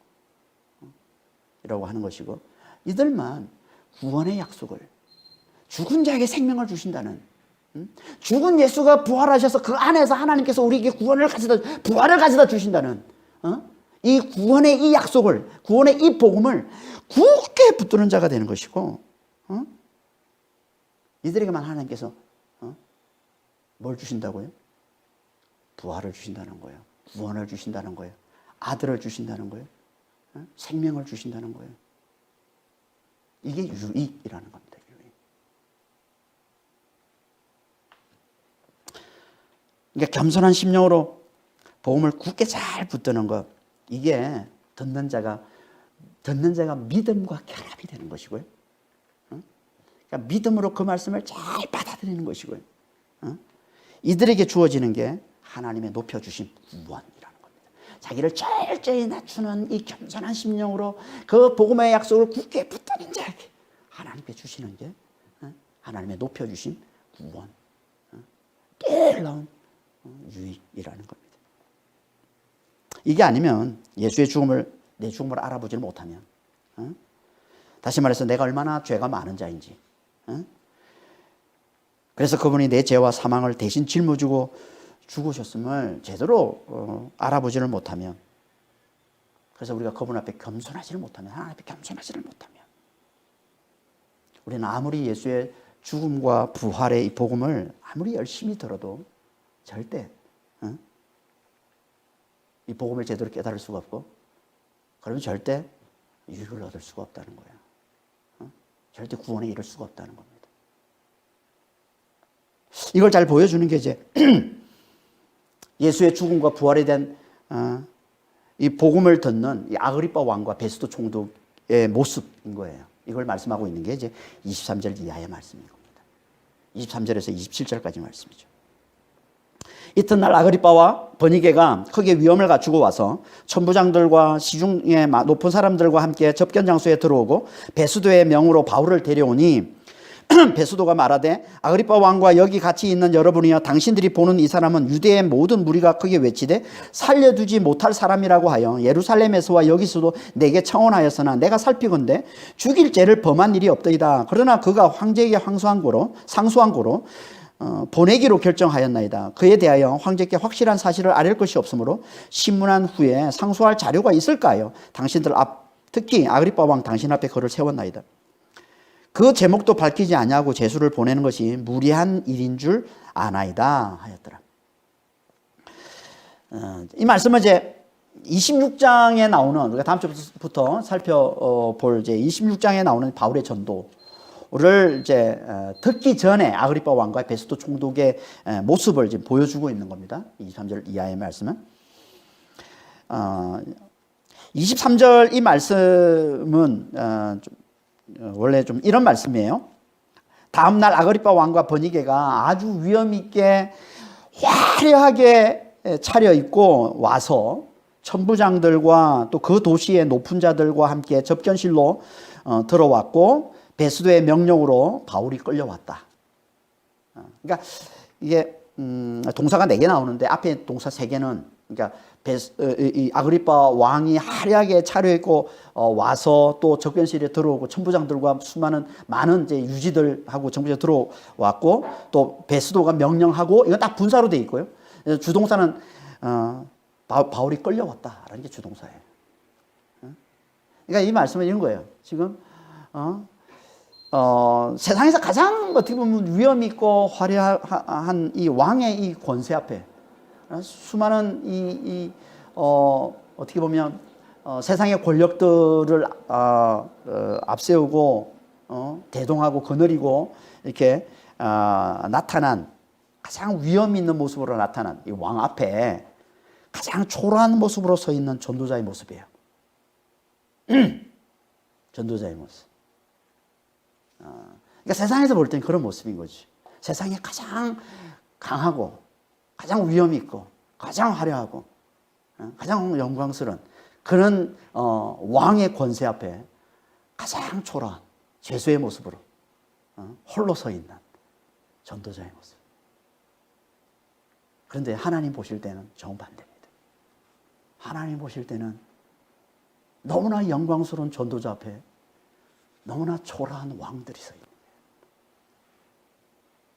이라고 하는 것이고, 이들만 구원의 약속을, 죽은 자에게 생명을 주신다는, 죽은 예수가 부활하셔서 그 안에서 하나님께서 우리에게 부활을 가져다 주신다는 이 구원의 이 약속을, 구원의 이 복음을 굳게 붙드는 자가 되는 것이고, 이들에게만 하나님께서 뭘 주신다고요? 부활을 주신다는 거예요. 구원을 주신다는 거예요. 아들을 주신다는 거예요. 생명을 주신다는 거예요. 이게 유익이라는 겁니다. 유익. 그러니까 겸손한 심령으로 복음을 굳게 잘 붙드는 것, 이게 듣는 자가 믿음과 결합이 되는 것이고요. 그러니까 믿음으로 그 말씀을 잘 받아들이는 것이고요. 이들에게 주어지는 게 하나님의 높여주신 구원이라는 겁니다. 자기를 철저히 낮추는 이 겸손한 심령으로 그 복음의 약속을 굳게 붙드는 자에게 하나님께 주시는 게 하나님의 높여주신 구원, 놀라운 유익이라는 겁니다. 이게 아니면 예수의 죽음을, 내 죽음을 알아보지 못하면, 다시 말해서 내가 얼마나 죄가 많은 자인지, 그래서 그분이 내 죄와 사망을 대신 짊어지고 죽으셨음을 제대로 알아보지를 못하면, 그래서 우리가 그분 앞에 겸손하지를 못하면, 하나님 앞에 겸손하지를 못하면, 우리는 아무리 예수의 죽음과 부활의 이 복음을 아무리 열심히 들어도 절대 이 복음을 제대로 깨달을 수가 없고, 그러면 절대 유익을 얻을 수가 없다는 거예요. 절대 구원에 이를 수가 없다는 겁니다. 이걸 잘 보여주는 게 이제 예수의 죽음과 부활에 대한 이 복음을 듣는 이 아그리빠 왕과 베스도 총독의 모습인 거예요. 이걸 말씀하고 있는 게 이제 23절 이하의 말씀인 겁니다. 23절에서 27절까지 말씀이죠. 이튿날 아그리빠와 버니게가 크게 위험을 갖추고 와서 천부장들과 시중의 높은 사람들과 함께 접견 장소에 들어오고 베스도의 명으로 바울을 데려오니 베스도가 말하되 아그리빠 왕과 여기 같이 있는 여러분이여, 당신들이 보는 이 사람은 유대의 모든 무리가 크게 외치되 살려두지 못할 사람이라고 하여 예루살렘에서와 여기서도 내게 청원하였으나 내가 살피건대 죽일 죄를 범한 일이 없더이다. 그러나 그가 황제에게 상소한 고로 보내기로 결정하였나이다. 그에 대하여 황제께 확실한 사실을 아릴 것이 없으므로 신문한 후에 상소할 자료가 있을까 하여 당신들 특히 아그리빠 왕 당신 앞에 그를 세웠나이다. 그 제목도 밝히지 아니하고 제수를 보내는 것이 무리한 일인 줄 아나이다 하였더라. 이 말씀은 이제 26장에 나오는, 우리가 다음 주부터 살펴볼 이제 26장에 나오는 바울의 전도를 이제 듣기 전에 아그리빠 왕과 베스도 총독의 모습을 지금 보여주고 있는 겁니다. 23절 이하의 말씀은. 23절 이 말씀은 원래 좀 이런 말씀이에요. 다음날 아그리빠 왕과 버니게가 아주 위험 있게 화려하게 차려입고 와서 천부장들과 또 그 도시의 높은 자들과 함께 접견실로 들어왔고 베스도의 명령으로 바울이 끌려왔다. 그러니까 이게 동사가 4개 나오는데 앞에 동사 3개는, 그러니까 이 아그리빠 왕이 화려하게 차려입고 와서 또 접견실에 들어오고 천부장들과 많은 이제 유지들하고 정부에 들어왔고 또 베스도가 명령하고, 이건 딱 분사로 돼 있고요. 주동사는 바울이 끌려왔다라는 게 주동사예요. 그러니까 이 말씀은 이런 거예요. 지금 세상에서 가장 어떻게 보면 위험 있고 화려한 이 왕의 이 권세 앞에 수많은 어떻게 보면 세상의 권력들을 앞세우고 대동하고 거느리고 이렇게 나타난, 가장 위험 있는 모습으로 나타난 이 왕 앞에 가장 초라한 모습으로 서 있는 전도자의 모습이에요. 전도자의 모습. 그러니까 세상에서 볼 때는 그런 모습인 거지. 세상에 가장 강하고 가장 위험 있고 가장 화려하고 가장 영광스러운 그런 왕의 권세 앞에 가장 초라한 죄수의 모습으로 홀로 서 있는 전도자의 모습. 그런데 하나님 보실 때는 정반대입니다. 하나님 보실 때는 너무나 영광스러운 전도자 앞에 너무나 초라한 왕들이 서 있는 거예요.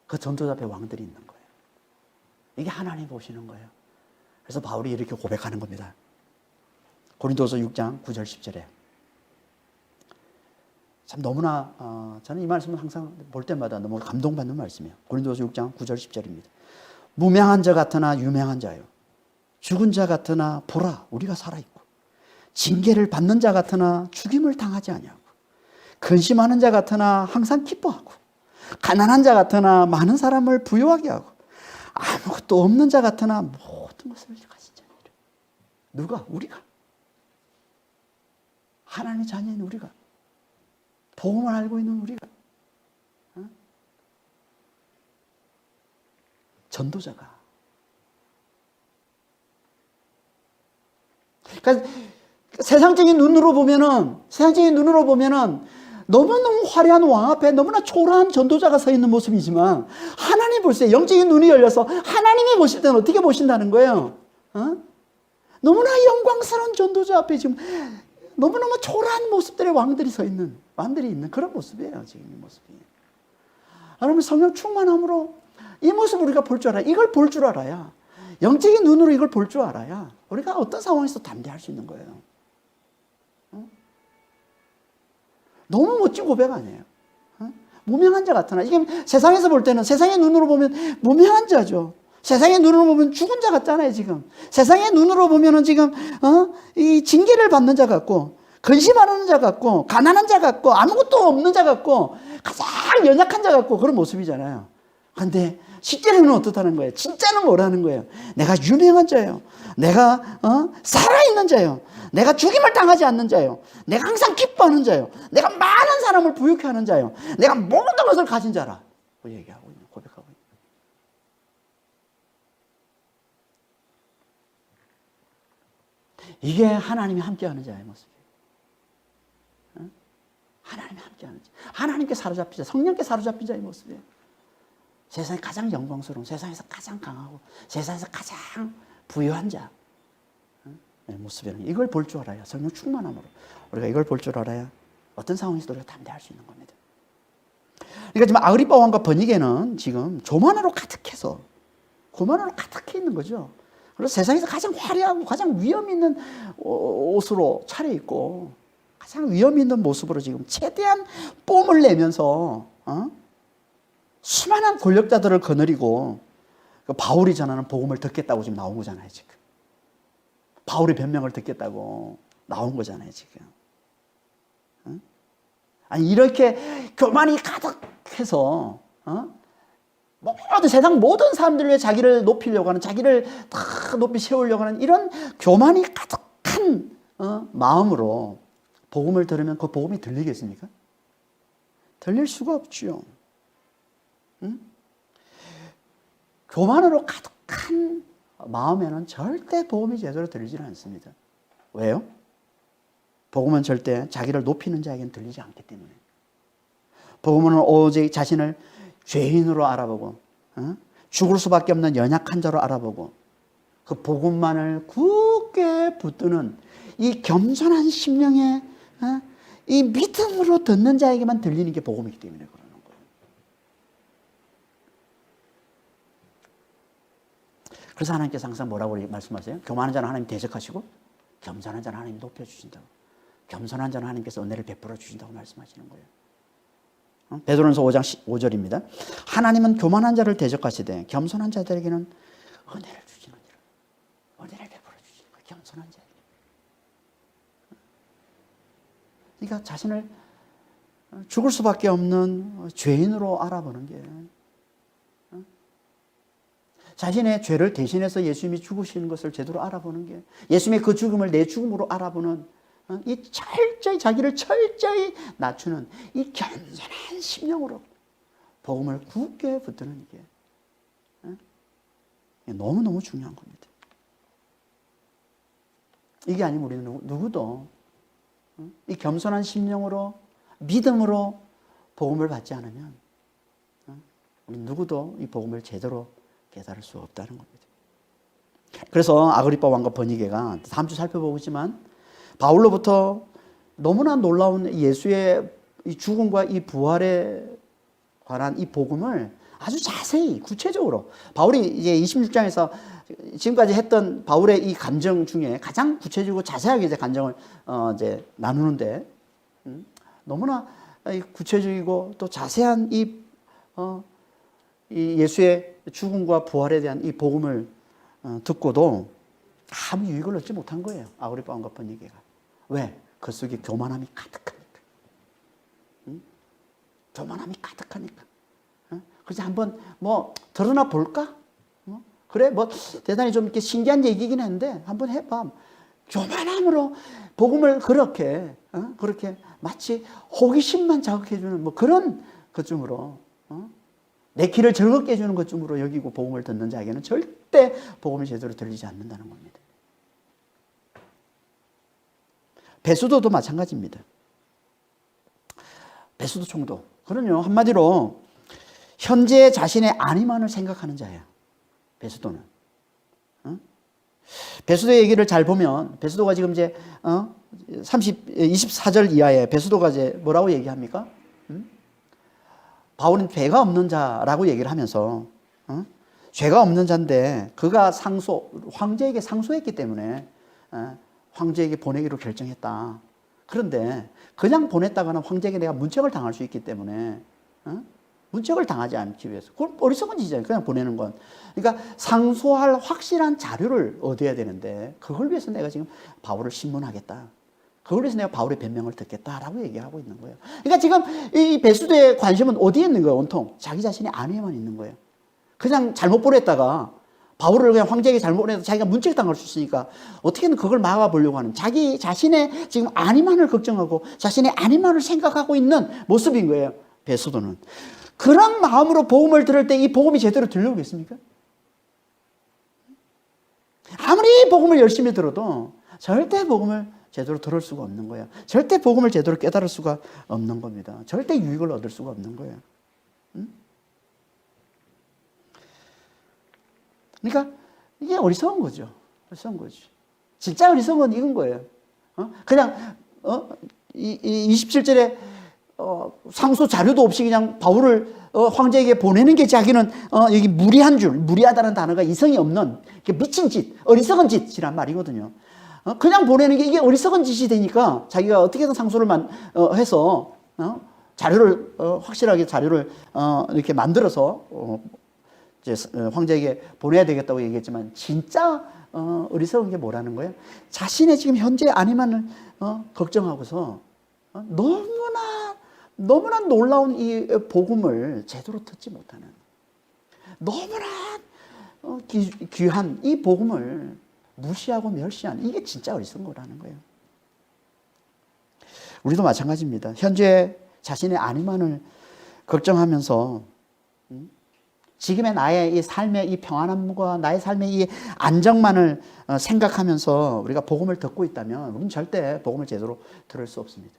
그 전도자 앞에 왕들이 있는 거예요. 이게 하나님 보시는 거예요. 그래서 바울이 이렇게 고백하는 겁니다. 고린도서 6장 9절 10절에. 참 너무나 저는 이 말씀을 항상 볼 때마다 너무 감동받는 말씀이에요. 고린도서 6장 9절 10절입니다. 무명한 자 같으나 유명한 자요, 죽은 자 같으나 보라 우리가 살아있고, 징계를 받는 자 같으나 죽임을 당하지 아니하고, 근심하는 자 같으나 항상 기뻐하고, 가난한 자 같으나 많은 사람을 부유하게 하고, 아무것도 없는 자 같으나 모든 것을 가진 자니라. 누가? 우리가. 하나님의 자녀인 우리가. 복음을 알고 있는 우리가. 전도자가 그러니까 세상적인 눈으로 보면은 너무너무 화려한 왕 앞에 너무나 초라한 전도자가 서 있는 모습이지만 하나님 보세요. 영적인 눈이 열려서 하나님이 보실 때는 어떻게 보신다는 거예요? 너무나 영광스러운 전도자 앞에 지금 너무너무 초라한 모습들의 왕들이 있는 그런 모습이에요. 지금 이 모습이. 여러분, 성령 충만함으로 이 모습을 우리가 볼 줄 알아야, 이걸 볼 줄 알아야, 영적인 눈으로 이걸 볼 줄 알아야 우리가 어떤 상황에서 담대할 수 있는 거예요. 너무 멋진 고백 아니에요? 무명한 자 같으나, 이게 세상에서 볼 때는, 세상의 눈으로 보면 무명한 자죠. 세상의 눈으로 보면 죽은 자 같잖아요, 지금. 세상의 눈으로 보면은 지금, 이 징계를 받는 자 같고, 근심하는 자 같고, 가난한 자 같고, 아무것도 없는 자 같고, 가장 연약한 자 같고, 그런 모습이잖아요. 근데, 실제로는 어떻다는 거예요? 진짜는 뭐라는 거예요? 내가 유명한 자예요. 내가, 살아있는 자예요. 내가 죽임을 당하지 않는 자예요. 내가 항상 기뻐하는 자예요. 내가 많은 사람을 부유케 하는 자예요. 내가 모든 것을 가진 자라. 얘기하고 있는, 고백하고 있는. 이게 하나님이 함께하는 자의 모습이에요. 하나님이 함께하는 자. 하나님께 사로잡힌 자, 성령께 사로잡힌 자의 모습이에요. 세상에 가장 영광스러운, 세상에서 가장 강하고, 세상에서 가장 부유한 자. 모습이라는 이걸 볼 줄 알아야, 성령 충만함으로 우리가 이걸 볼 줄 알아야 어떤 상황에서도 우리가 담대할 수 있는 겁니다. 그러니까 지금 아그리빠 왕과 버니게는 지금 교만으로 가득해서 교만으로 가득해 있는 거죠. 그래서 세상에서 가장 화려하고 가장 위험 있는 옷으로 차려입고 가장 위험 있는 모습으로 지금 최대한 뽐을 내면서 수많은 권력자들을 거느리고 바울이 전하는 복음을 듣겠다고 지금 나온 거잖아요, 지금. 바울의 변명을 듣겠다고 나온 거잖아요, 지금. 아니, 이렇게 교만이 가득해서, 세상 모든 사람들 위해 자기를 높이려고 하는, 자기를 다 높이 세우려고 하는 이런 교만이 가득한 마음으로 복음을 들으면 그 복음이 들리겠습니까? 들릴 수가 없죠. 교만으로 가득한 마음에는 절대 복음이 제대로 들리지는 않습니다. 왜요? 복음은 절대 자기를 높이는 자에게는 들리지 않기 때문에. 복음은 오직 자신을 죄인으로 알아보고 죽을 수밖에 없는 연약한 자로 알아보고 그 복음만을 굳게 붙드는 이 겸손한 심령의 이 믿음으로 듣는 자에게만 들리는 게 복음이기 때문에 그러는 거예요. 그래서 하나님께서 항상 뭐라고 말씀하세요? 교만한 자는 하나님 대적하시고 겸손한 자는 하나님 높여주신다고. 겸손한 자는 하나님께서 은혜를 베풀어 주신다고 말씀하시는 거예요. 베드로전서 5장 5절입니다. 하나님은 교만한 자를 대적하시되 겸손한 자들에게는 은혜를 주시느니라. 은혜를 베풀어 주시는 거예요. 겸손한 자에게. 그러니까 자신을 죽을 수밖에 없는 죄인으로 알아보는 게, 자신의 죄를 대신해서 예수님이 죽으시는 것을 제대로 알아보는 게, 예수님의 그 죽음을 내 죽음으로 알아보는 이 철저히 자기를 철저히 낮추는 이 겸손한 심령으로 복음을 굳게 붙드는 게 너무너무 중요한 겁니다. 이게 아니면 우리는 누구도 이 겸손한 심령으로 믿음으로 복음을 받지 않으면 우리 누구도 이 복음을 제대로 깨달을 수 없다는 겁니다. 그래서 아그리빠 왕과 버니게가 다음 주 살펴보겠지만 바울로부터 너무나 놀라운 예수의 이 죽음과 이 부활에 관한 이 복음을 아주 자세히 구체적으로 바울이 이제 26장에서 지금까지 했던 바울의 이 감정 중에 가장 구체적이고 자세하게 이제 감정을 이제 나누는데 너무나 구체적이고 또 자세한 이 예수의 죽음과 부활에 대한 이 복음을 듣고도 아무 유익을 얻지 못한 거예요. 아그리빠 왕과 버니게가. 왜? 그 속에 교만함이 가득하니까. 교만함이 가득하니까. 그래서 한번 드러나 볼까? 그래, 대단히 좀 이렇게 신기한 얘기긴 한데 한번 해봐. 교만함으로 복음을 그렇게 마치 호기심만 자극해주는 그런 것쯤으로 내 귀를 즐겁게 해주는 것쯤으로 여기고 복음을 듣는 자에게는 절대 복음이 제대로 들리지 않는다는 겁니다. 배수도도 마찬가지입니다. 배수도 총독. 그럼요. 한마디로 현재 자신의 안위만을 생각하는 자예요. 배수도는. 배수도의 얘기를 잘 보면 배수도가 지금 이제 24절 이하에 배수도가 이제 뭐라고 얘기합니까? 바울은 죄가 없는 자라고 얘기를 하면서 죄가 없는 자인데 그가 황제에게 상소했기 때문에 황제에게 보내기로 결정했다. 그런데 그냥 보냈다가는 황제에게 내가 문책을 당할 수 있기 때문에 문책을 당하지 않기 위해서 그건 어리석은 짓이잖아요. 그냥 보내는 건. 그러니까 상소할 확실한 자료를 얻어야 되는데 그걸 위해서 내가 지금 바울을 신문하겠다. 그걸 위해서 내가 바울의 변명을 듣겠다라고 얘기하고 있는 거예요. 그러니까 지금 이 배수도의 관심은 어디에 있는 거예요? 온통 자기 자신의 안위에만 있는 거예요. 그냥 잘못 보냈다가 바울을 그냥 황제에게 잘못 보내서 자기가 문책당할 수 있으니까 어떻게든 그걸 막아보려고 하는 자기 자신의 지금 안위만을 걱정하고 자신의 안위만을 생각하고 있는 모습인 거예요. 배수도는. 그런 마음으로 복음을 들을 때 이 복음이 제대로 들려오겠습니까? 아무리 복음을 열심히 들어도 절대 복음을 제대로 들을 수가 없는 거예요. 절대 복음을 제대로 깨달을 수가 없는 겁니다. 절대 유익을 얻을 수가 없는 거예요. 그러니까 이게 어리석은 거죠. 어리석은 거지. 진짜 어리석은 건 이건 거예요. 그냥 27절에 상소 자료도 없이 그냥 바울을 황제에게 보내는 게 자기는 여기 무리하다는 단어가 이성이 없는 미친 짓, 어리석은 짓이란 말이거든요. 그냥 보내는 게 이게 어리석은 짓이 되니까 자기가 어떻게든 상소를 해서 자료를 확실하게 자료를 이렇게 만들어서 이제 황제에게 보내야 되겠다고 얘기했지만 진짜 어리석은 게 뭐라는 거예요? 자신의 지금 현재 안위만을 걱정하고서 너무나 놀라운 이 복음을 제대로 듣지 못하는 너무나 귀한 이 복음을 무시하고 멸시하는 이게 진짜 어리석은 거라는 거예요. 우리도 마찬가지입니다. 현재 자신의 안위만을 걱정하면서 지금의 나의 이 삶의 이 평안함과 나의 삶의 이 안정만을 생각하면서 우리가 복음을 듣고 있다면 우리는 절대 복음을 제대로 들을 수 없습니다.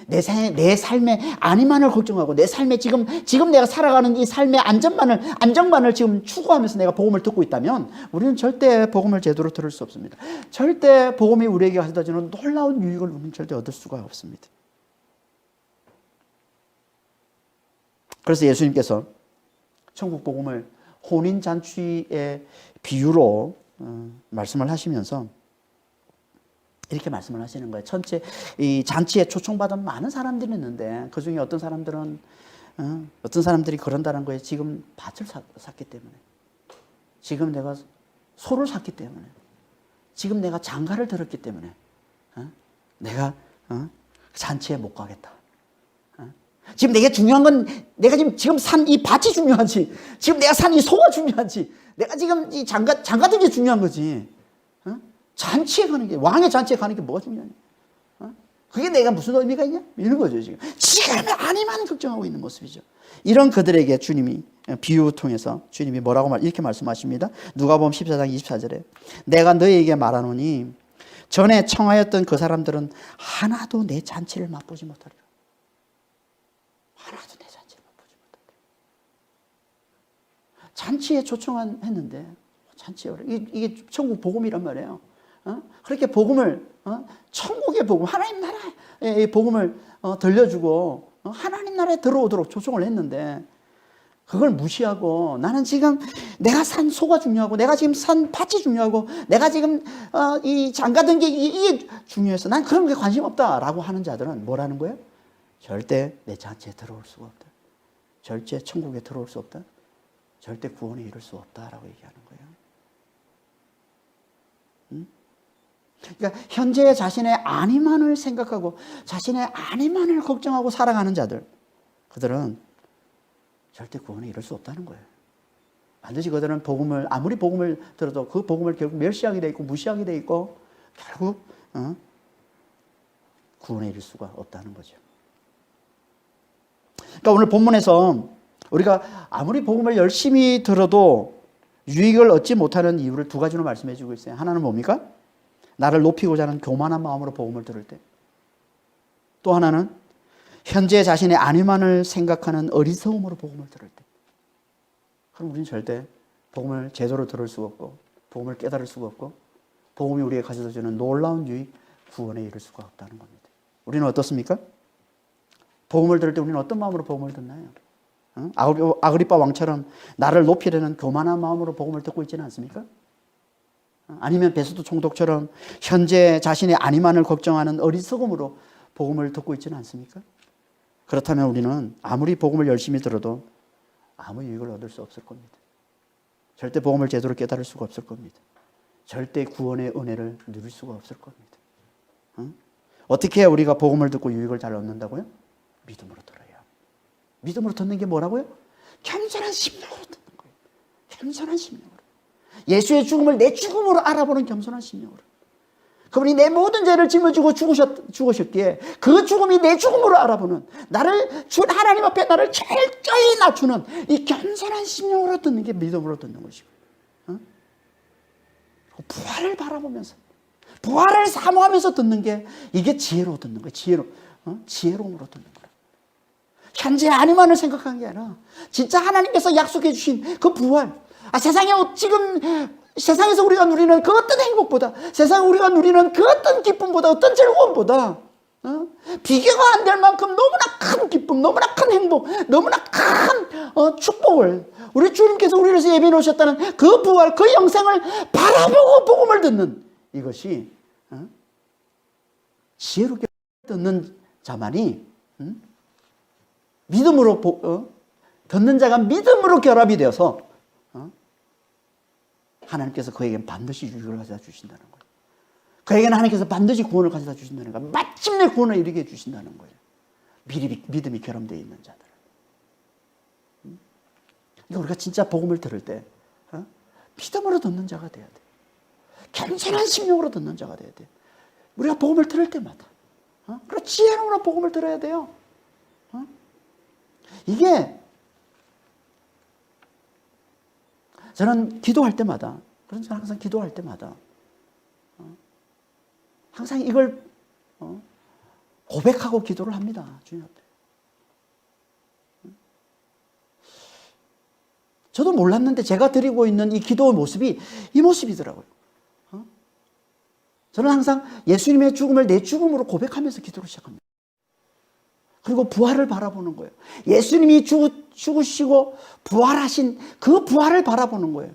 내 삶의 안위만을 걱정하고 내 삶의 지금 내가 살아가는 이 삶의 안정만을 지금 추구하면서 내가 복음을 듣고 있다면 우리는 절대 복음을 제대로 들을 수 없습니다. 절대 복음이 우리에게 가져다 주는 놀라운 유익을 우리는 절대 얻을 수가 없습니다. 그래서 예수님께서 천국 복음을 혼인잔치의 비유로 말씀을 하시면서 이렇게 말씀을 하시는 거예요. 전체 이 잔치에 초청받은 많은 사람들이 있는데 그 중에 어떤 사람들이 그런다는 거예요. 지금 밭을 샀기 때문에, 지금 내가 소를 샀기 때문에, 지금 내가 장가를 들었기 때문에 내가 잔치에 못 가겠다. 지금 내게 중요한 건 내가 지금 산 이 밭이 중요한지, 지금 내가 산 이 소가 중요한지, 내가 지금 이 장가 든 게 중요한 거지. 잔치에 가는 게, 왕의 잔치에 가는 게 뭐가 중요하냐? 그게 내가 무슨 의미가 있냐? 이런 거죠, 지금. 지금의 안위만 걱정하고 있는 모습이죠. 이런 그들에게 주님이 비유 통해서 주님이 이렇게 말씀하십니다. 누가복음 14장 24절에 내가 너희에게 말하노니 전에 청하였던 그 사람들은 하나도 내 잔치를 맛보지 못하리라. 하나도 내 잔치를 맛보지 못하리라. 잔치에 초청했는데 잔치에 이게 천국 복음이란 말이에요. 그렇게 복음을 천국의 복음, 하나님 나라의 복음을 들려주고 하나님 나라에 들어오도록 초청을 했는데 그걸 무시하고 나는 지금 내가 산 소가 중요하고 내가 지금 산 밭이 중요하고 내가 지금 이 장가든 게 이게 중요해서 난 그런 게 관심 없다라고 하는 자들은 뭐라는 거예요? 절대 내 잔치에 들어올 수가 없다. 절대 천국에 들어올 수 없다. 절대 구원에 이룰 수 없다라고 얘기하는 거예요. 그러니까 현재 자신의 안위만을 생각하고 자신의 안위만을 걱정하고 살아가는 자들, 그들은 절대 구원에 이룰 수 없다는 거예요. 반드시 그들은 아무리 복음을 들어도 그 복음을 결국 멸시하게 돼 있고 무시하게 돼 있고 결국 구원에 이룰 수가 없다는 거죠. 그러니까 오늘 본문에서 우리가 아무리 복음을 열심히 들어도 유익을 얻지 못하는 이유를 두 가지로 말씀해 주고 있어요. 하나는 뭡니까? 나를 높이고자 하는 교만한 마음으로 복음을 들을 때, 또 하나는 현재 자신의 안위만을 생각하는 어리석음으로 복음을 들을 때, 그럼 우리는 절대 복음을 제대로 들을 수가 없고 복음을 깨달을 수가 없고 복음이 우리에게 가져다 주는 놀라운 유익, 구원에 이를 수가 없다는 겁니다. 우리는 어떻습니까? 복음을 들을 때 우리는 어떤 마음으로 복음을 듣나요? 아그리빠 왕처럼 나를 높이려는 교만한 마음으로 복음을 듣고 있지는 않습니까? 아니면 베스도 총독처럼 현재 자신의 안위만을 걱정하는 어리석음으로 복음을 듣고 있지는 않습니까? 그렇다면 우리는 아무리 복음을 열심히 들어도 아무 유익을 얻을 수 없을 겁니다. 절대 복음을 제대로 깨달을 수가 없을 겁니다. 절대 구원의 은혜를 누릴 수가 없을 겁니다. 어떻게 해야 우리가 복음을 듣고 유익을 잘 얻는다고요? 믿음으로 들어야. 믿음으로 듣는 게 뭐라고요? 겸손한 심령으로 듣는 거예요. 겸손한 심령으로. 예수의 죽음을 내 죽음으로 알아보는 겸손한 심령으로. 그분이 내 모든 죄를 짊어지고 죽으셨기에 그 죽음이 내 죽음으로 알아보는, 나를 준 하나님 앞에 나를 철저히 낮추는 이 겸손한 심령으로 듣는 게 믿음으로 듣는 것이고, 부활을 바라보면서 부활을 사모하면서 듣는 게 이게 지혜로 듣는 거예요. 지혜로움으로 듣는 거예요. 현재 안위만을 생각한 게 아니라 진짜 하나님께서 약속해 주신 그 부활, 세상에서 우리가 누리는 그 어떤 행복보다, 세상에 우리가 누리는 그 어떤 기쁨보다, 어떤 즐거움보다 비교가 안 될 만큼 너무나 큰 기쁨, 너무나 큰 행복, 너무나 큰 축복을 우리 주님께서 우리를 위해서 예비해 놓으셨다는 그 부활, 그 영생을 바라보고 복음을 듣는 이것이 지혜롭게 듣는 자만이 믿음으로 듣는 자가 믿음으로 결합이 되어서 하나님께서 그에게는 반드시 유익을 가져다 주신다는 거예요. 그에게는 하나님께서 반드시 구원을 가져다 주신다는 거예요. 마침내 구원을 이루게 해주신다는 거예요. 믿음이 결함되어 있는 자들. 그러니까 우리가 진짜 복음을 들을 때 믿음으로 듣는 자가 돼야 돼요. 겸손한 심령으로 듣는 자가 돼야 돼요. 우리가 복음을 들을 때마다 그리고 지혜로운 복음을 들어야 돼요. 이게 저는 기도할 때마다, 그런 저는 항상 기도할 때마다 항상 이걸 고백하고 기도를 합니다. 주님 앞에. 저도 몰랐는데 제가 드리고 있는 이 기도의 모습이 이 모습이더라고요. 저는 항상 예수님의 죽음을 내 죽음으로 고백하면서 기도를 시작합니다. 그리고 부활을 바라보는 거예요. 예수님이 죽으시고 부활하신 그 부활을 바라보는 거예요.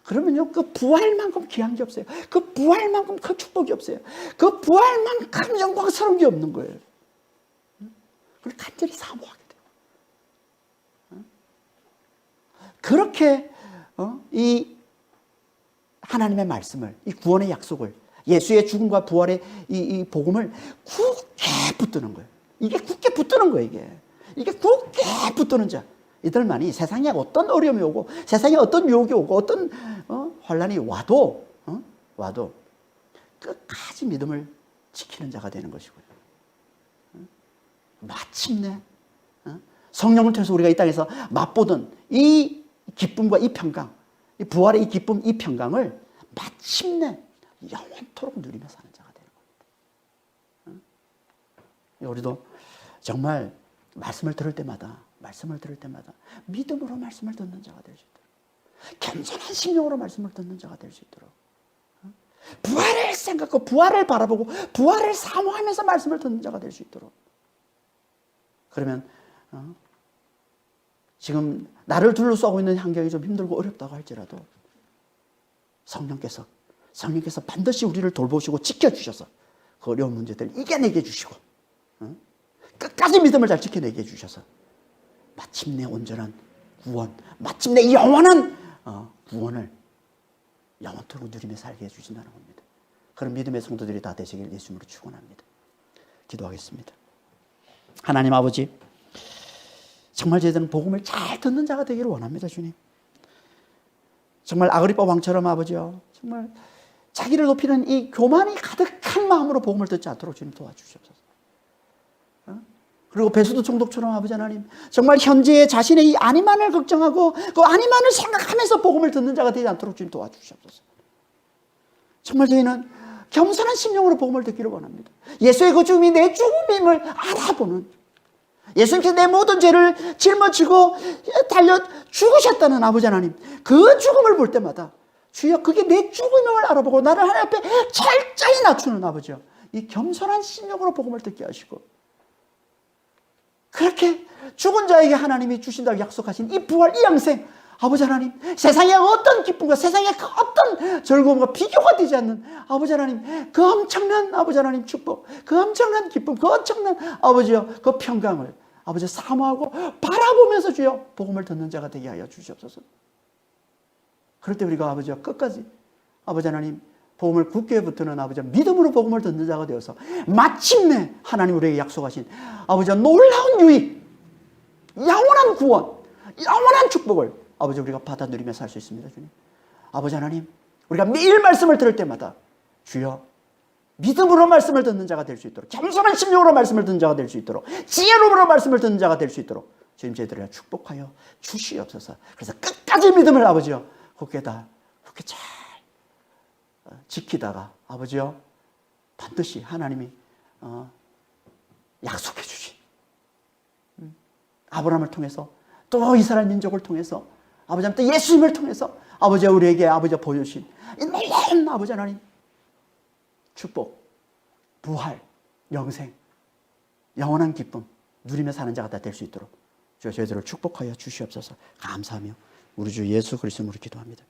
그러면요, 그 부활만큼 귀한 게 없어요. 그 부활만큼 큰 축복이 없어요. 그 부활만큼 영광스러운 게 없는 거예요. 그걸 간절히 사모하게 돼요. 그렇게 이 하나님의 말씀을, 이 구원의 약속을, 예수의 죽음과 부활의 이 복음을 굳게 붙드는 거예요. 이게 굳게 붙드는 거예요. 이게 굳게 붙드는 자, 이들만이 세상에 어떤 어려움이 오고 세상에 어떤 유혹이 오고 어떤 환란이 와도 끝까지 믿음을 지키는 자가 되는 것이고요. 마침내 성령을 통해서 우리가 이 땅에서 맛보던 이 기쁨과 이 평강, 이 부활의 이 기쁨, 이 평강을 마침내 영원토록 누리며 사는 자가 되는 겁니다. 우리도 정말 말씀을 들을 때마다 믿음으로 말씀을 듣는 자가 될 수 있도록, 겸손한 심령으로 말씀을 듣는 자가 될 수 있도록, 부활을 생각하고 부활을 바라보고 부활을 사모하면서 말씀을 듣는 자가 될 수 있도록. 그러면 지금 나를 둘러싸고 있는 환경이 좀 힘들고 어렵다고 할지라도 성령께서 반드시 우리를 돌보시고 지켜주셔서 그 어려운 문제들 이겨내게 해주시고 끝까지 믿음을 잘 지켜내게 해주셔서 마침내 온전한 구원, 마침내 영원한 구원을 영원토록 누리며 살게 해주신다는 겁니다. 그런 믿음의 성도들이 다 되시길 예수님으로 축원합니다. 기도하겠습니다. 하나님 아버지, 정말 저희들은 복음을 잘 듣는 자가 되기를 원합니다. 주님, 정말 아그리빠 왕처럼 아버지요, 정말 자기를 높이는 이 교만이 가득한 마음으로 복음을 듣지 않도록 주님 도와주시옵소서. 그리고 베스도 총독처럼 아버지 하나님, 정말 현재의 자신의 이 안위만을 걱정하고 그 안위만을 생각하면서 복음을 듣는 자가 되지 않도록 주님 도와주시옵소서. 정말 저희는 겸손한 심령으로 복음을 듣기를 원합니다. 예수의 그 죽음이 내 죽음임을 알아보는, 예수님께서 내 모든 죄를 짊어지고 달려 죽으셨다는 아버지 하나님, 그 죽음을 볼 때마다 주여 그게 내 죽음임을 알아보고 나를 하나님 앞에 철저히 낮추는 아버지요, 이 겸손한 심령으로 복음을 듣게 하시고, 그렇게 죽은 자에게 하나님이 주신다고 약속하신 이 부활, 이 영생, 아버지 하나님, 세상의 어떤 기쁨과 세상의 그 어떤 즐거움과 비교가 되지 않는 아버지 하나님, 그 엄청난 아버지 하나님 축복, 그 엄청난 기쁨, 그 엄청난 아버지여 그 평강을 아버지 사모하고 바라보면서 주여 복음을 듣는 자가 되게 하여 주시옵소서. 그럴 때 우리가 아버지여 끝까지 아버지 하나님 복음을 굳게 붙드는 아버지 믿음으로 복음을 듣는 자가 되어서 마침내 하나님 우리에게 약속하신 아버지 놀라운 유익, 영원한 구원, 영원한 축복을 아버지 우리가 받아 누리며 살 수 있습니다. 주님, 아버지 하나님, 우리가 매일 말씀을 들을 때마다 주여 믿음으로 말씀을 듣는 자가 될 수 있도록, 겸손한 심령으로 말씀을 듣는 자가 될 수 있도록, 지혜로움으로 말씀을 듣는 자가 될 수 있도록 주님 저희들을 축복하여 주시옵소서. 그래서 끝까지 믿음을 아버지여 굳게 잘 지키다가 아버지여 반드시 하나님이 약속해 주신 아브라함을 통해서 또 이스라엘 민족을 통해서 아버지 하나님 또 예수님을 통해서 아버지 우리에게 아버지 보여주신 이 놀라운 아버지 하나님 축복, 부활, 영생, 영원한 기쁨 누리며 사는 자가 다 될 수 있도록 저희들을 축복하여 주시옵소서. 감사하며 우리 주 예수 그리스도로 기도합니다.